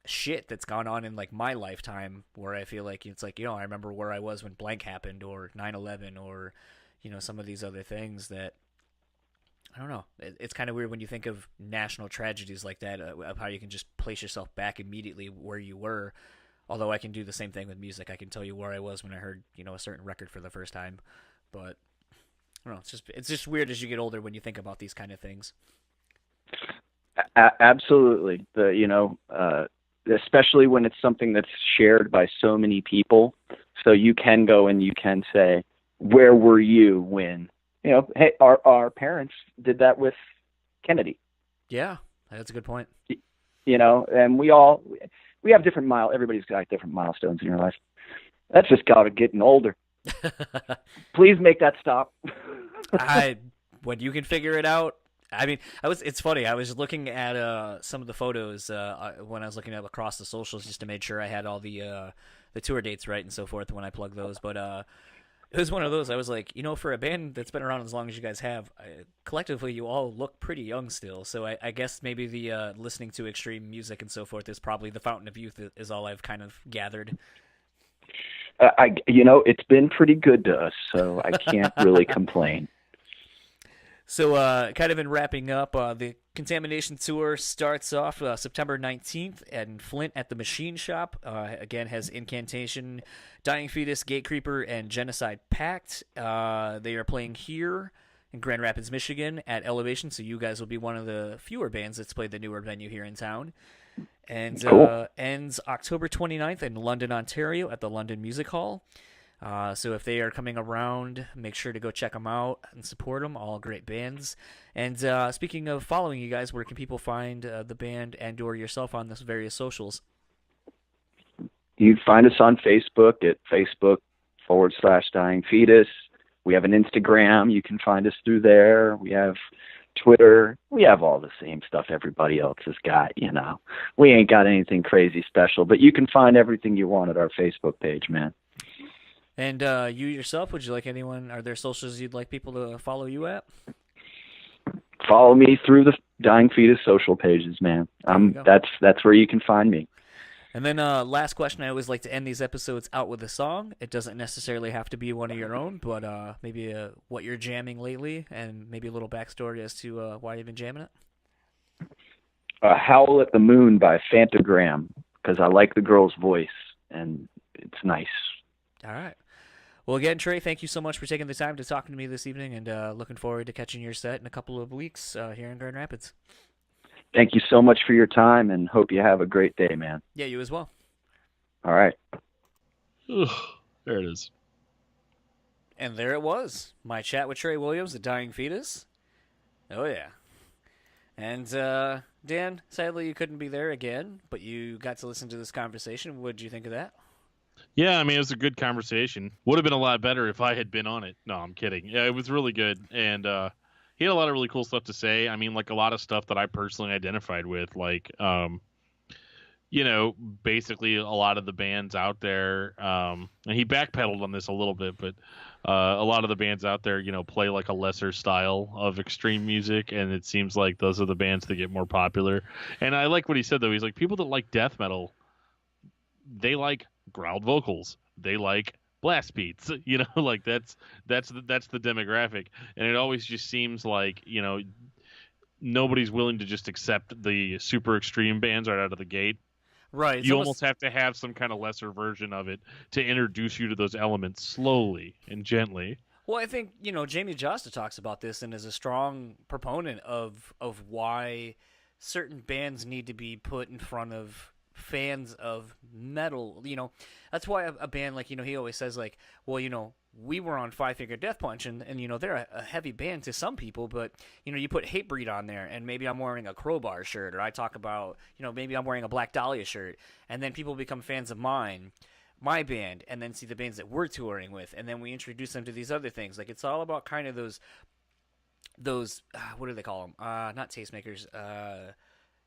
shit that's gone on in my lifetime where I feel like it's I remember where I was when blank happened, or 9/11, or, some of these other things that, I don't know. It's kind of weird when you think of national tragedies like that, of how you can just place yourself back immediately where you were. Although I can do the same thing with music. I can tell you where I was when I heard, a certain record for the first time. But I don't know. It's just weird as you get older when you think about these kind of things. Absolutely. Especially when it's something that's shared by so many people. So you can go and you can say, where were you when? Hey, our parents did that with Kennedy. Yeah, that's a good point. And we have different everybody's got different milestones in your life. That's just got to getting older. Please make that stop. When you can figure it out. It's funny. I was looking at some of the photos when I was looking up across the socials just to make sure I had all the tour dates right and so forth when I plug those. But it was one of those. I was like, for a band that's been around as long as you guys have, collectively you all look pretty young still. So I guess maybe the listening to extreme music and so forth is probably the fountain of youth is all I've kind of gathered. It's been pretty good to us, so I can't really complain. So kind of in wrapping up, the Contamination Tour starts off September 19th in Flint at the Machine Shop. Again, has Incantation, Dying Fetus, Gatecreeper, and Genocide Pact. They are playing here in Grand Rapids, Michigan at Elevation, so you guys will be one of the fewer bands that's played the newer venue here in town. And cool. Ends October 29th in London, Ontario at the London Music Hall. So if they are coming around, make sure to go check them out and support them. All great bands. And speaking of following you guys, where can people find the band and or yourself on the various socials? You find us on Facebook at Facebook/Dying Fetus. We have an Instagram. You can find us through there. We have Twitter. We have all the same stuff everybody else has got, We ain't got anything crazy special, but you can find everything you want at our Facebook page, man. And you yourself, would you like anyone, are there socials you'd like people to follow you at? follow me through the Dying Fetus social pages, man. That's where you can find me. And then last question, I always like to end these episodes out with a song. It doesn't necessarily have to be one of your own, but maybe what you're jamming lately, and maybe a little backstory as to why you've been jamming it. Howl at the Moon by Fantagram, because I like the girl's voice, and it's nice. All right. Well, again, Trey, thank you so much for taking the time to talk to me this evening, and looking forward to catching your set in a couple of weeks here in Grand Rapids. Thank you so much for your time, and hope you have a great day, man. Yeah, you as well. All right. Ugh, there it is. And there it was. My chat with Trey Williams, the Dying Fetus. Oh, yeah. And, Dan, sadly you couldn't be there again, but you got to listen to this conversation. What did you think of that? Yeah, I mean, it was a good conversation. Would have been a lot better if I had been on it. No, I'm kidding. Yeah, it was really good. And, he had a lot of really cool stuff to say. I mean, like a lot of stuff that I personally identified with, like, basically a lot of the bands out there, and he backpedaled on this a little bit, but a lot of the bands out there, play like a lesser style of extreme music, and it seems like those are the bands that get more popular. And I like what he said, though. He's like, people that like death metal, they like growled vocals. They like blast beats, like that's the demographic. And it always just seems like, nobody's willing to just accept the super extreme bands right out of the gate. Right. You almost have to have some kind of lesser version of it to introduce you to those elements slowly and gently. Well, I think, Jamie Josta talks about this and is a strong proponent of why certain bands need to be put in front of fans of metal. That's why a band like, he always says like, well, we were on Five Finger Death Punch, and they're a heavy band to some people, but you put Hatebreed on there, and maybe I'm wearing a Crowbar shirt, or I talk about maybe I'm wearing a Black Dahlia shirt, and then people become fans of my band, and then see the bands that we're touring with, and then we introduce them to these other things. Like, it's all about kind of those what do they call them? Not tastemakers.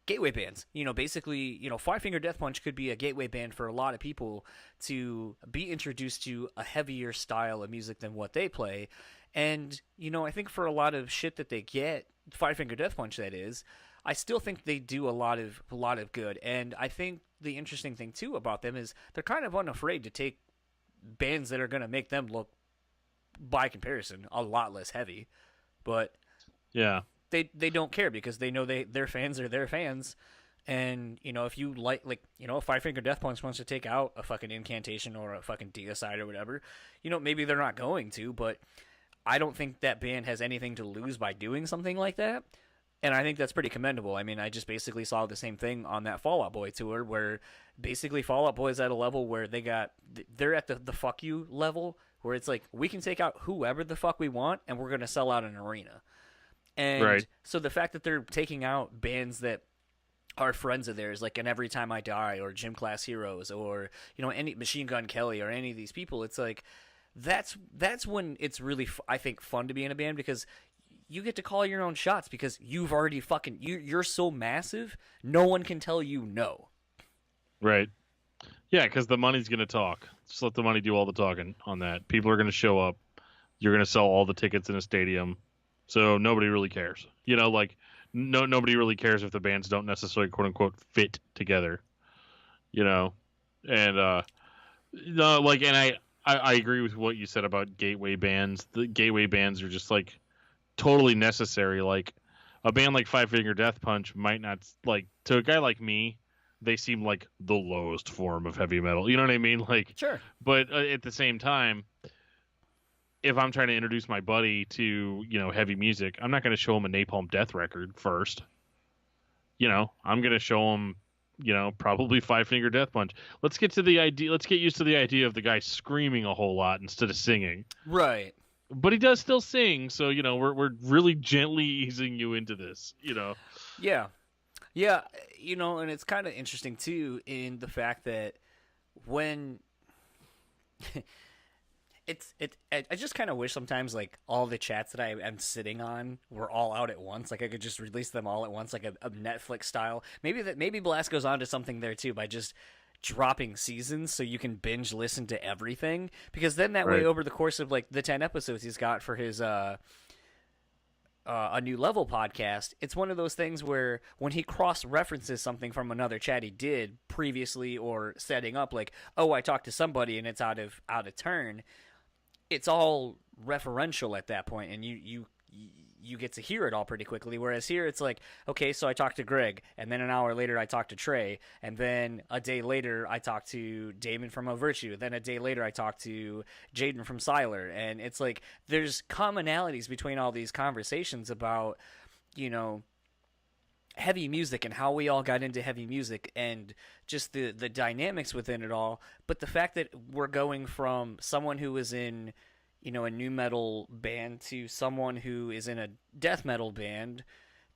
Gateway bands. Basically, Five Finger Death Punch could be a gateway band for a lot of people to be introduced to a heavier style of music than what they play. And, I think for a lot of shit that they get, Five Finger Death Punch, that is, I still think they do a lot of good. And I think the interesting thing too about them is they're kind of unafraid to take bands that are going to make them look, by comparison, a lot less heavy. But yeah. They don't care, because they know their fans are their fans. And, if you like Five Finger Death Punch wants to take out a fucking Incantation or a fucking Deicide or whatever, maybe they're not going to, but I don't think that band has anything to lose by doing something like that. And I think that's pretty commendable. I mean, I just basically saw the same thing on that Fall Out Boy tour, where basically Fall Out Boy is at a level where they're at the fuck you level, where it's like, we can take out whoever the fuck we want, and we're going to sell out an arena. And right. So the fact that they're taking out bands that are friends of theirs, like an Every Time I Die or Gym Class Heroes, or any Machine Gun Kelly, or any of these people, it's like that's when it's really I think fun to be in a band, because you get to call your own shots, because you've already you're so massive, no one can tell you no. Right. Yeah, because the money's going to talk. Just let the money do all the talking on that. People are going to show up. You're going to sell all the tickets in a stadium. So nobody really cares. Nobody really cares if the bands don't necessarily, quote unquote, fit together. And I agree with what you said about gateway bands. The gateway bands are just like totally necessary. Like, a band like Five Finger Death Punch might not, like, to a guy like me, they seem like the lowest form of heavy metal. You know what I mean? Like, sure. But at the same time, if I'm trying to introduce my buddy to, heavy music, I'm not going to show him a Napalm Death record first. I'm going to show him, probably Five Finger Death Punch. Let's get used to the idea of the guy screaming a whole lot instead of singing. Right. But he does still sing, so, we're really gently easing you into this, Yeah. Yeah, and it's kind of interesting, too, in the fact that when... I just kind of wish sometimes, like, all the chats that I am sitting on were all out at once. Like, I could just release them all at once, like a Netflix style. Maybe Blast goes on to something there too, by just dropping seasons so you can binge listen to everything. Because then that way, over the course of like the 10 episodes he's got for his a New Level podcast, it's one of those things where when he cross-references something from another chat he did previously or setting up, like, oh, I talked to somebody and it's out of turn, it's all referential at that point, and you get to hear it all pretty quickly. Whereas here, it's like, okay, so I talked to Greg, and then an hour later I talked to Trey, and then a day later I talked to Damon from A Virtue, then a day later I talked to Jaden from Siler, and it's like there's commonalities between all these conversations about, you know, heavy music and how we all got into heavy music and just the dynamics within it all. But the fact that we're going from someone who was in, you know, a nu metal band to someone who is in a death metal band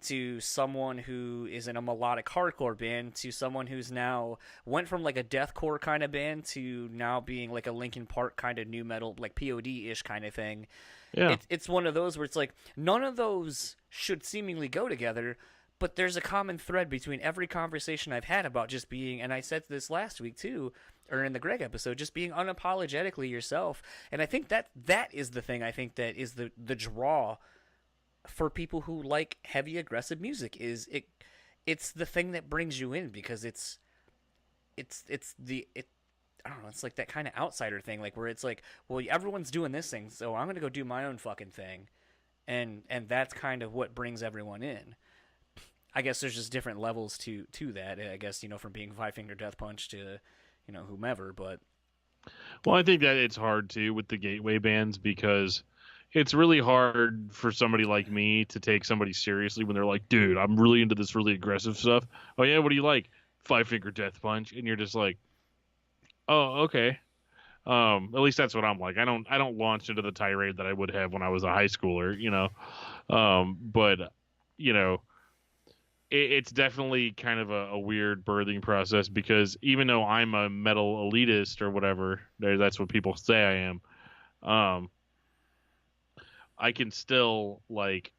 to someone who is in a melodic hardcore band to someone who's now went from like a deathcore kind of band to now being like a Linkin Park kind of nu metal, like POD-ish kind of thing. Yeah. It's one of those where it's like none of those should seemingly go together, but there's a common thread between every conversation I've had about just being, and I said this last week too, or in the Greg episode, just being unapologetically yourself. And I think that is the thing I think that is the draw for people who like heavy aggressive music. It's the thing that brings you in, because it's I don't know, it's like that kind of outsider thing, like where it's like, well, everyone's doing this thing, so I'm gonna go do my own fucking thing, and that's kind of what brings everyone in. I guess there's just different levels to that. I guess, you know, from being Five Finger Death Punch to, you know, whomever. But well, I think that it's hard too with the gateway bands, because it's really hard for somebody like me to take somebody seriously when they're like, dude, I'm really into this really aggressive stuff. Oh yeah, what do you like? Five Finger Death Punch. And you're just like, oh, okay. At least that's what I'm like. I don't launch into the tirade that I would have when I was a high schooler, you know. But you know, it's definitely kind of a weird birthing process, because even though I'm a metal elitist or whatever, that's what people say I am, I can still, like,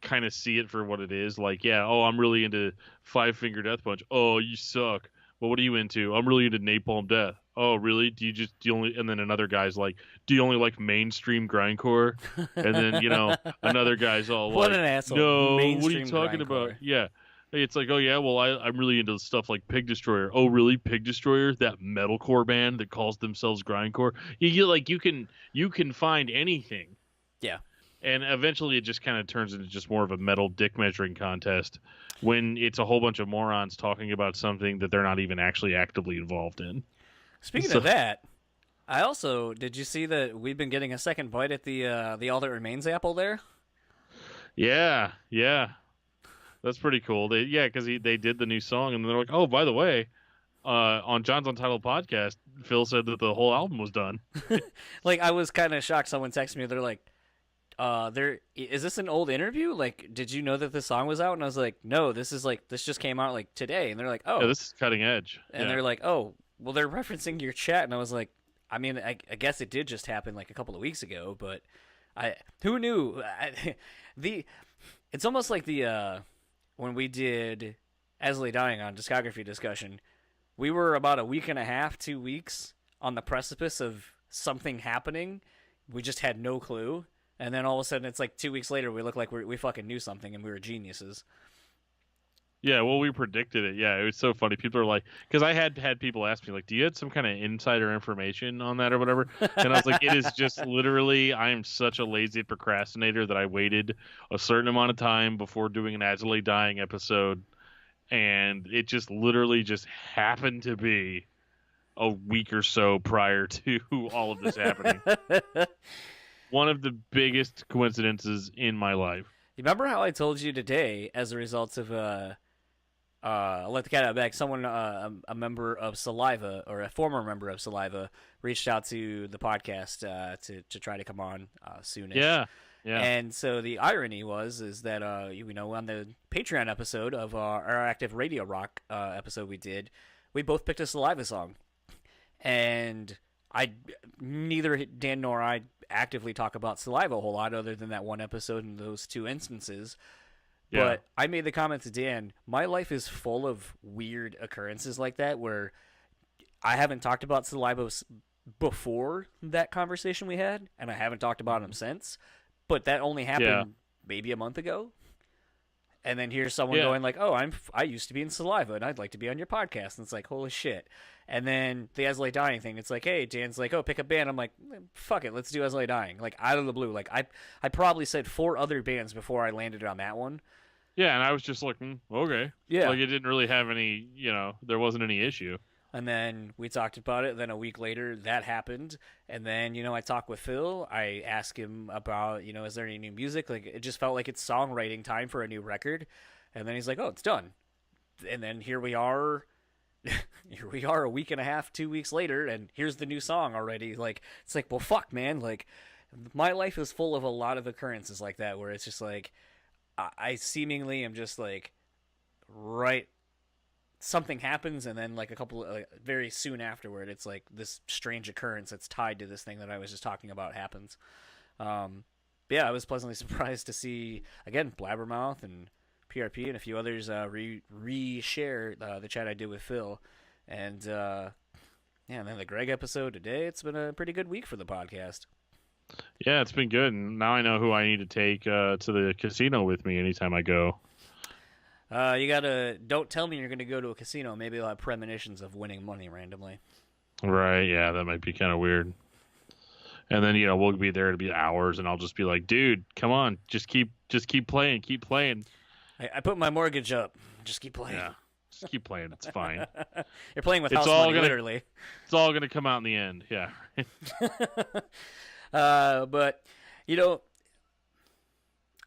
kind of see it for what it is. Like, yeah, oh, I'm really into Five Finger Death Punch. Oh, you suck. Well, what are you into? I'm really into Napalm Death. Oh, really? Do you only? And then another guy's like, do you only like mainstream grindcore? And then, you know, another guy's all what like, an asshole. no, what are Mainstream you talking grindcore. about? Yeah. It's like, oh yeah, well, I'm really into stuff like Pig Destroyer. Oh, really? Pig Destroyer, that metalcore band that calls themselves grindcore. You can find anything. Yeah. And eventually it just kind of turns into just more of a metal dick measuring contest when it's a whole bunch of morons talking about something that they're not even actually actively involved in. Speaking of that, did you see that we've been getting a second bite at the All That Remains apple there? Yeah. That's pretty cool. Because they did the new song, and they're like, oh, by the way, on Jon's Untitled podcast, Phil said that the whole album was done. Like, I was kind of shocked. Someone texted me. They're like, is this an old interview? Like, did you know that this song was out? And I was like, no, this just came out like today. And they're like, oh, yeah, this is cutting edge. And they're like, oh, well, they're referencing your chat. And I was like, I mean, I guess it did just happen like a couple of weeks ago, but who knew? It's almost like when we did As Lay Dying on discography discussion, we were about a week and a half, 2 weeks on the precipice of something happening. We just had no clue. And then all of a sudden, it's like 2 weeks later, we look like we fucking knew something and we were geniuses. Yeah, well, we predicted it. Yeah, it was so funny. People are like, because I had people ask me, like, do you have some kind of insider information on that or whatever? And I was like, it is just literally, I am such a lazy procrastinator that I waited a certain amount of time before doing an As I Lay Dying episode. And it just literally just happened to be a week or so prior to all of this happening. One of the biggest coincidences in my life. You remember how I told you today, as a result of let the cat out of the bag, someone, a member of Saliva, or a former member of Saliva, reached out to the podcast to try to come on soonish. Yeah. And so the irony is that on the Patreon episode of our Active Radio Rock episode we both picked a Saliva song, and neither Dan nor I actively talk about Saliva a whole lot, other than that one episode and those two instances. Yeah. But I made the comment to Dan, my life is full of weird occurrences like that, where I haven't talked about Saliva before that conversation we had, and I haven't talked about him since. But that only happened maybe a month ago. And then here's someone going like, "Oh, I used to be in Saliva, and I'd like to be on your podcast." And it's like, holy shit. And then the As Lay Dying thing, it's like, hey, Dan's like, "Oh, pick a band." I'm like, fuck it, let's do As Lay Dying. Like, out of the blue. Like, I probably said 4 other bands before I landed on that one. Yeah, and I was just like, okay. Yeah. Like, it didn't really have any, there wasn't any issue. And then we talked about it. Then a week later, that happened. And then, I talked with Phil. I asked him about, is there any new music? Like, it just felt like it's songwriting time for a new record. And then he's like, oh, it's done. And then here we are. Here we are a week and a half, 2 weeks later, and here's the new song already. Like, it's like, well, fuck, man. Like, my life is full of a lot of occurrences like that, where it's just like, I seemingly am just like, right. Something happens, and then like a couple very soon afterward, it's like this strange occurrence that's tied to this thing that I was just talking about happens. But yeah, I was pleasantly surprised to see again Blabbermouth and PRP and a few others re-share the chat I did with Phil, and and then the Greg episode today. It's been a pretty good week for the podcast. Yeah, it's been good, and now I know who I need to take to the casino with me anytime I go. You gotta, don't tell me you're gonna go to a casino. Maybe I'll have premonitions of winning money randomly. Right, yeah, that might be kind of weird. And then, we'll be there to be hours, and I'll just be like, dude, come on, just keep playing, keep playing. I put my mortgage up. Just keep playing. Yeah, just keep playing. It's fine. You're playing with house money, literally. It's all gonna come out in the end, yeah. But,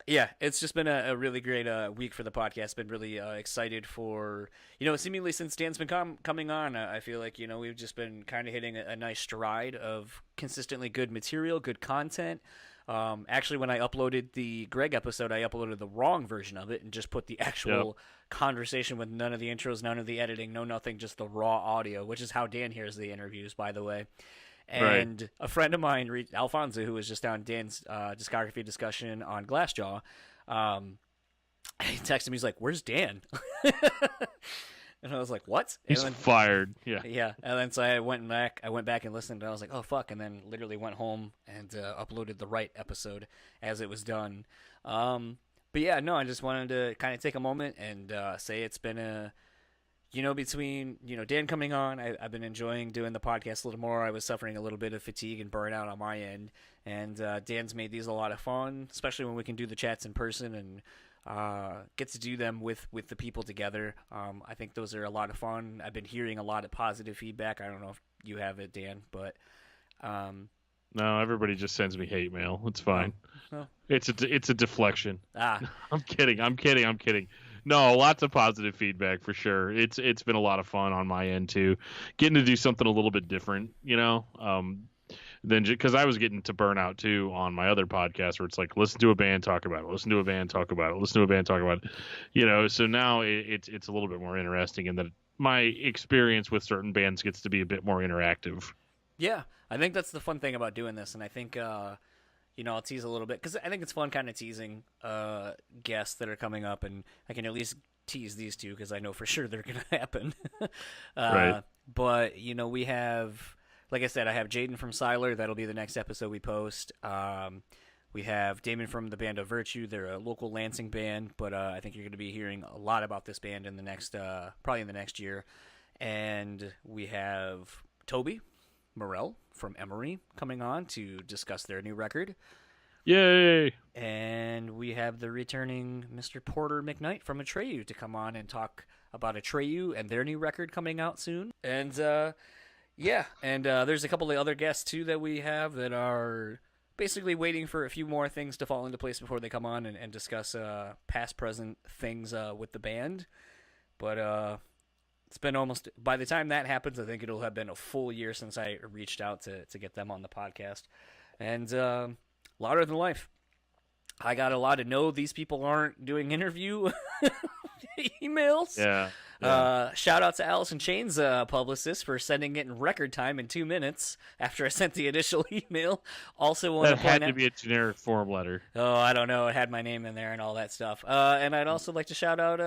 yeah, it's just been a really great week for the podcast. Been really excited for, seemingly since Dan's been coming on, I feel like, we've just been kind of hitting a nice stride of consistently good material, good content. Actually, when I uploaded the Greg episode, I uploaded the wrong version of it and just put the actual conversation with none of the intros, none of the editing, no nothing, just the raw audio, which is how Dan hears the interviews, by the way. And a friend of mine, Alfonso, who was just on Dan's discography discussion on Glassjaw, he texted me. He's like, "Where's Dan?" And I was like, "What?" He's fired. Yeah. Yeah. And then so I went back and listened, and I was like, "Oh fuck!" And then literally went home and uploaded the right episode as it was done. But yeah, no, I just wanted to kind of take a moment and say it's been a. Between, Dan coming on, I've been enjoying doing the podcast a little more. I was suffering a little bit of fatigue and burnout on my end. And Dan's made these a lot of fun, especially when we can do the chats in person and get to do them with the people together. I think those are a lot of fun. I've been hearing a lot of positive feedback. I don't know if you have it, Dan, but... No, everybody just sends me hate mail. It's fine. Oh. It's a deflection. Ah. I'm kidding. No, lots of positive feedback for sure. It's been a lot of fun on my end too, getting to do something a little bit different, than because I was getting to burnout too on my other podcast where it's like listen to a band talk about it, listen to a band talk about it, listen to a band talk about it, So now it's a little bit more interesting in that my experience with certain bands gets to be a bit more interactive. Yeah, I think that's the fun thing about doing this, and I think. I'll tease a little bit because I think it's fun kind of teasing guests that are coming up, and I can at least tease these two because I know for sure they're going to happen. Right. But, we have, like I said, I have Jaden from Siler. That'll be the next episode we post. We have Damon from the band of Virtue. They're a local Lansing band, but I think you're going to be hearing a lot about this band in the next, probably in the next year. And we have Toby Morell from Emory coming on to discuss their new record. Yay! And we have the returning Mr. Porter McKnight from Atreyu to come on and talk about Atreyu and their new record coming out soon. And there's a couple of other guests too that we have that are basically waiting for a few more things to fall into place before they come on and discuss past, present things with the band. But it's been almost, by the time that happens, I think it'll have been a full year since I reached out to get them on the podcast. And louder than life. I got a lot of no, these people aren't doing interview emails. Yeah. Shout out to Allison Chain's publicist for sending it in record time in 2 minutes after I sent the initial email. Also, want that to had point to be a generic form letter. Oh, I don't know. It had my name in there and all that stuff. And I'd also like to shout out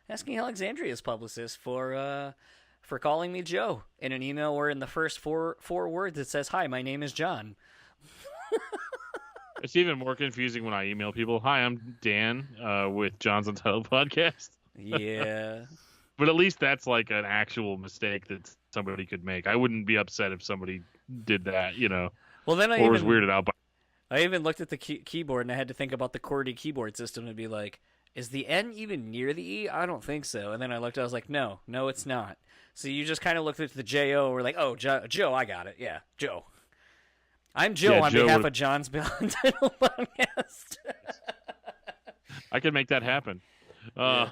Asking Alexandria's publicist for calling me Joe in an email where in the first four words it says, "Hi, my name is John." It's even more confusing when I email people. Hi, I'm Dan with Jonsuntitledpod. Yeah. But at least that's like an actual mistake that somebody could make. I wouldn't be upset if somebody did that, Well, then or was weirded out by. I even looked at the keyboard and I had to think about the QWERTY keyboard system and be like, is the N even near the E? I don't think so. And then I looked, I was like, no, it's not. So you just kind of looked at the J-O, we're like, oh, Joe, I got it. Yeah, Joe. I'm Joe on behalf of John's Untitled Podcast. I could make that happen. Yeah.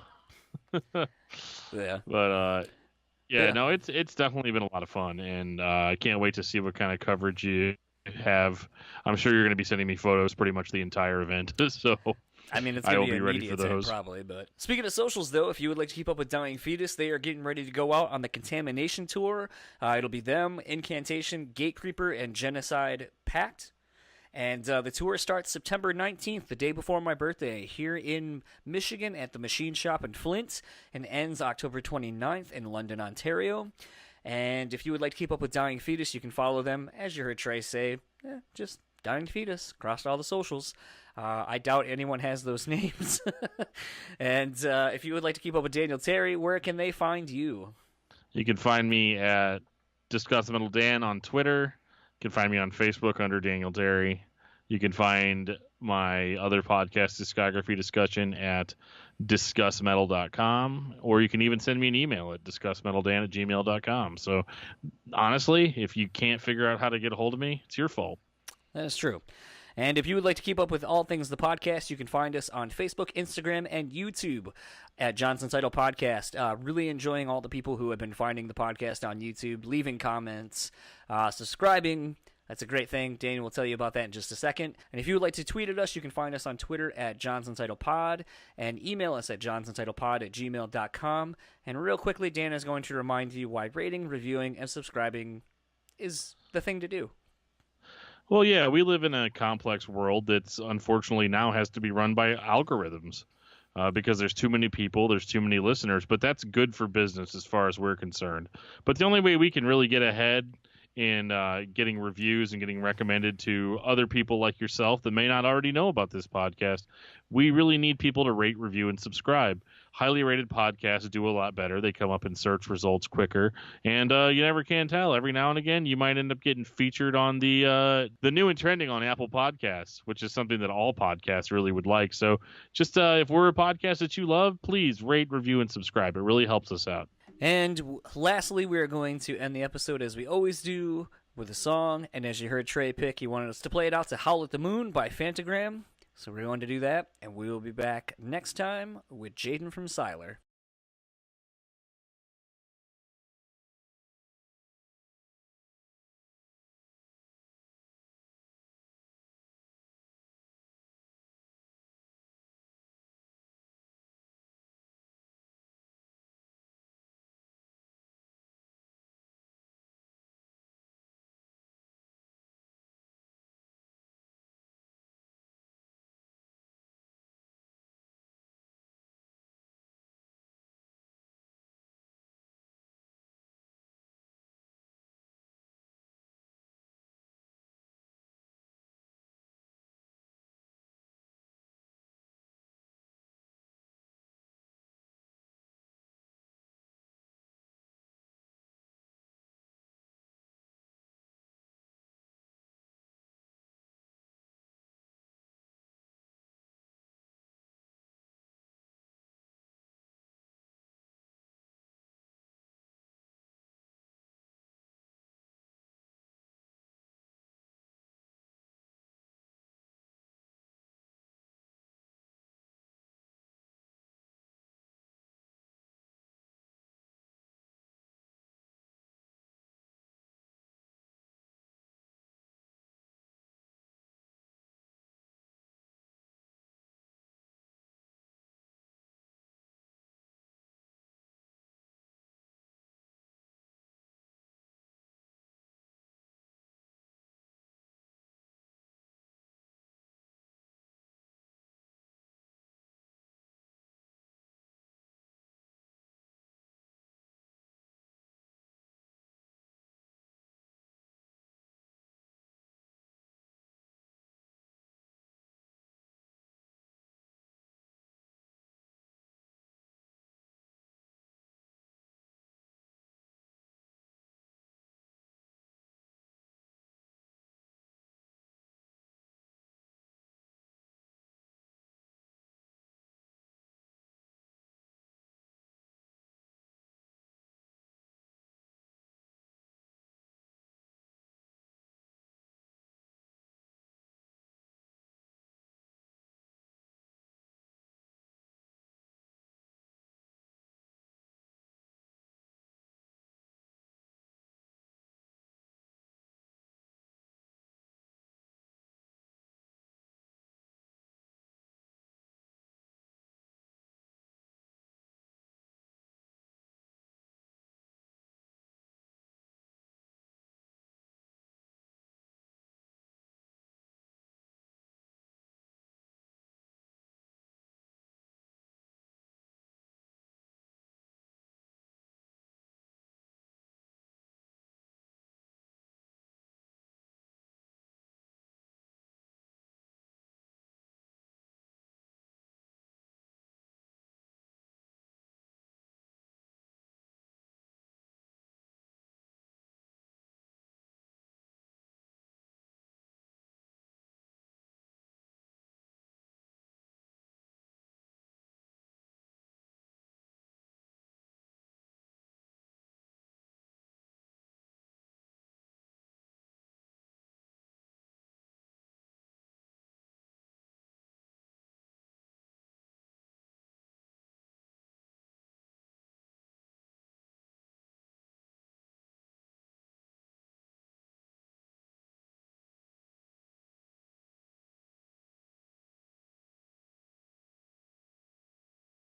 But no, it's definitely been a lot of fun, and I can't wait to see what kind of coverage you have. I'm sure you're going to be sending me photos pretty much the entire event, so I mean, it's going to be ready for those. Probably. But speaking of socials, though, if you would like to keep up with Dying Fetus, they are getting ready to go out on the Contamination Tour. It'll be them, Incantation, Gatecreeper, and Genocide Pact. And the tour starts September 19th, the day before my birthday, here in Michigan at the Machine Shop in Flint, and ends October 29th in London, Ontario. And if you would like to keep up with Dying Fetus, you can follow them, as you heard Trey say, just Dying Fetus, across all the socials. I doubt anyone has those names. And if you would like to keep up with Daniel Terry, where can they find you? You can find me at Discuss Metal Dan on Twitter. You can find me on Facebook under Daniel Terry. You can find my other podcast, Discography Discussion, at discussmetal.com, or you can even send me an email at discussmetaldan@gmail.com. So, honestly, if you can't figure out how to get a hold of me, it's your fault. That is true. And if you would like to keep up with all things the podcast, you can find us on Facebook, Instagram, and YouTube at Jonsuntitledpod. Really enjoying all the people who have been finding the podcast on YouTube, leaving comments, subscribing. That's a great thing. Daniel will tell you about that in just a second. And if you would like to tweet at us, you can find us on Twitter at JonsuntitledPod and email us at jonsuntitledpod@gmail.com. And real quickly, Dan is going to remind you why rating, reviewing, and subscribing is the thing to do. Well, yeah, we live in a complex world that's unfortunately now has to be run by algorithms because there's too many people, there's too many listeners, but that's good for business as far as we're concerned. But the only way we can really get ahead in getting reviews and getting recommended to other people like yourself that may not already know about this podcast, we really need people to rate, review, and subscribe. Highly rated podcasts do a lot better. They come up in search results quicker, and you never can tell. Every now and again, you might end up getting featured on the new and trending on Apple Podcasts, which is something that all podcasts really would like. So just if we're a podcast that you love, please rate, review, and subscribe. It really helps us out. And lastly, we are going to end the episode as we always do with a song. And as you heard Trey pick, he wanted us to play it out to Howl at the Moon by Phantogram. So we're going to do that, and we will be back next time with Jaden from Siler.